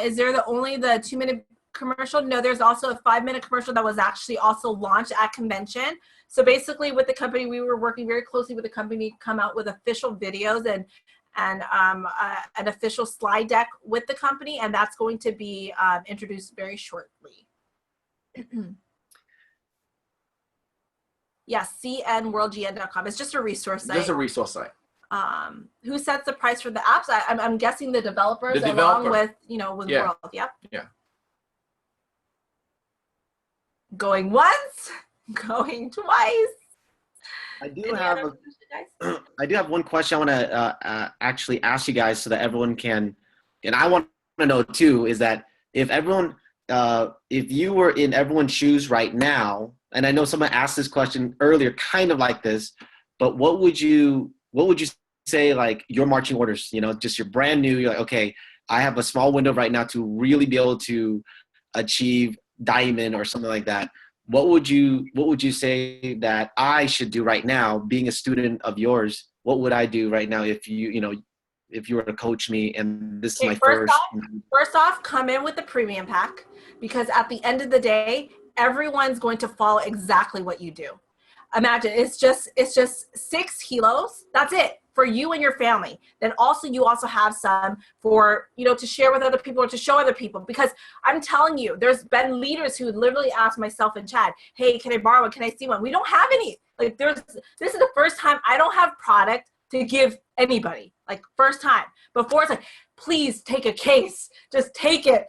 Is there only the 2-minute commercial. No, there's also a 5-minute commercial that was actually also launched at convention. So basically with the company, we were working very closely with the company to come out with official videos and an official slide deck with the company. And that's going to be introduced very shortly. Yes, cnworldgn.com. It's just a resource site. Just a resource site. Who sets the price for the apps? I'm guessing the developers The developer. along with, with Yeah. World. Yep. Yeah. Going once, going twice. I do Any have other questions, guys? I do have one question I want to actually ask you guys so that everyone can, and I want to know too, is that if everyone, if you were in everyone's shoes right now, and I know someone asked this question earlier, kind of like this, but what would you say, like your marching orders, just you're brand new, you're like, okay, I have a small window right now to really be able to achieve diamond or something like that. What would you say that I should do right now, being a student of yours? What would I do right now if you were to coach me and this is my first? First off, come in with the premium pack, because at the end of the day, everyone's going to follow exactly what you do. Imagine it's just 6 kilos. That's it for you and your family. Then also you also have some for, to share with other people or to show other people, because I'm telling you, there's been leaders who literally asked myself and Chad, hey, can I borrow one? Can I see one? We don't have any. Like this is the first time I don't have product to give anybody, like first time. Before it's like, please take a case, just take it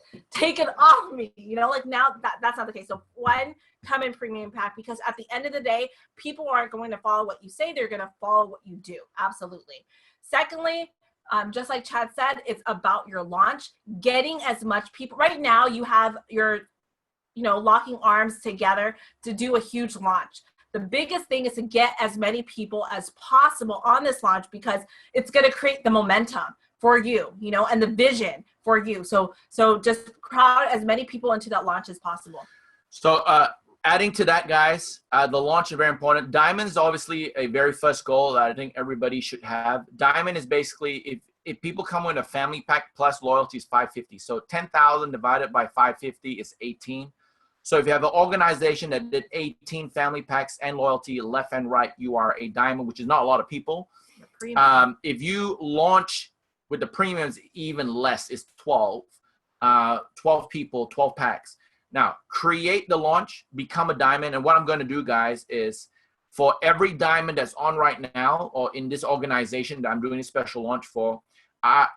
off me. Like now that's not the case. So one, come in premium pack, because at the end of the day, people aren't going to follow what you say, they're going to follow what you do. Absolutely. Secondly, just like Chad said, it's about your launch, getting as much people. Right now you have your, locking arms together to do a huge launch. The biggest thing is to get as many people as possible on this launch, because it's going to create the momentum for you, and the vision for you. So just crowd as many people into that launch as possible. So adding to that, guys, the launch is very important. Diamond is obviously a very first goal that I think everybody should have. Diamond is basically, if people come with a family pack plus loyalty is 550. So 10,000 divided by 550 is 18. So if you have an organization that did 18 family packs and loyalty left and right, you are a diamond, which is not a lot of people. If you launch with the premiums, even less, is 12. 12 people, 12 packs. Now, create the launch, become a diamond. And what I'm going to do, guys, is for every diamond that's on right now or in this organization that I'm doing a special launch for, I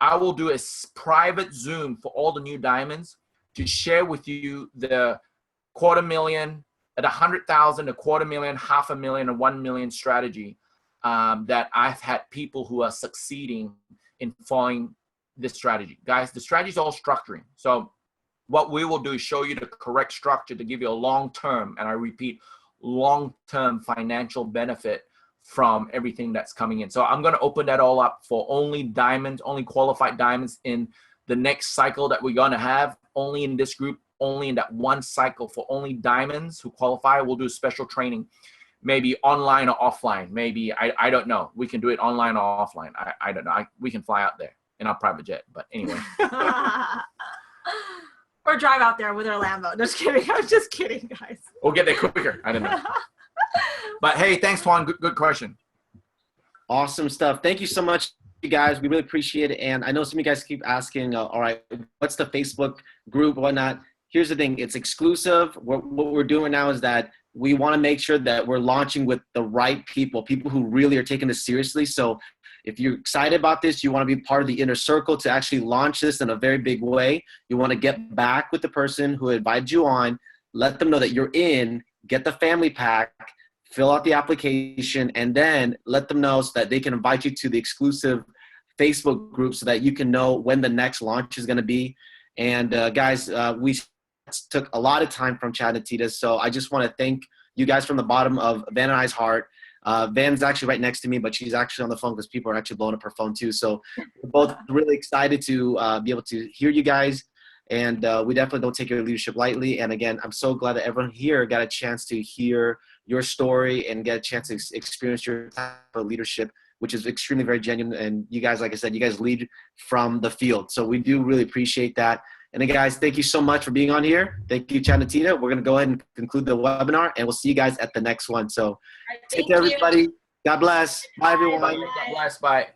will do a private Zoom for all the new diamonds to share with you the $250,000, at 100,000, a $250,000, $500,000, and 1 million strategy that I've had people who are succeeding in following this strategy. Guys, the strategy is all structuring. So what we will do is show you the correct structure to give you a long-term, and I repeat, long-term financial benefit from everything that's coming in. So I'm going to open that all up for only diamonds, only qualified diamonds in the next cycle that we're going to have, only in this group, only in that one cycle for only diamonds who qualify. We'll do special training, maybe online or offline. Maybe, I don't know. We can do it online or offline. I don't know. We can fly out there in our private jet, but anyway. Or drive out there with our Lambo. Just kidding. I was just kidding, guys. We'll get there quicker. I don't know. But hey, thanks, Tuan. Good question. Awesome stuff. Thank you so much, you guys. We really appreciate it. And I know some of you guys keep asking, all right, what's the Facebook group, whatnot? Here's the thing. It's exclusive. What we're doing now is that we want to make sure that we're launching with the right people who really are taking this seriously. So if you're excited about this, you want to be part of the inner circle to actually launch this in a very big way. You want to get back with the person who invited you on, let them know that you're in, get the family pack, fill out the application, and then let them know so that they can invite you to the exclusive Facebook group so that you can know when the next launch is going to be. And guys, we took a lot of time from Chad and Nattida, so I just want to thank you guys from the bottom of Van and I's heart. Van's actually right next to me, but she's actually on the phone because people are actually blowing up her phone too. So we're both really excited to be able to hear you guys. And we definitely don't take your leadership lightly. And again, I'm so glad that everyone here got a chance to hear your story and get a chance to experience your type of leadership, which is extremely very genuine. And you guys, like I said, you guys lead from the field. So we do really appreciate that. And then, guys, thank you so much for being on here. Thank you, Nattida. We're going to go ahead and conclude the webinar, and we'll see you guys at the next one. So take care, everybody. God bless. Bye, everyone. God bless. Bye.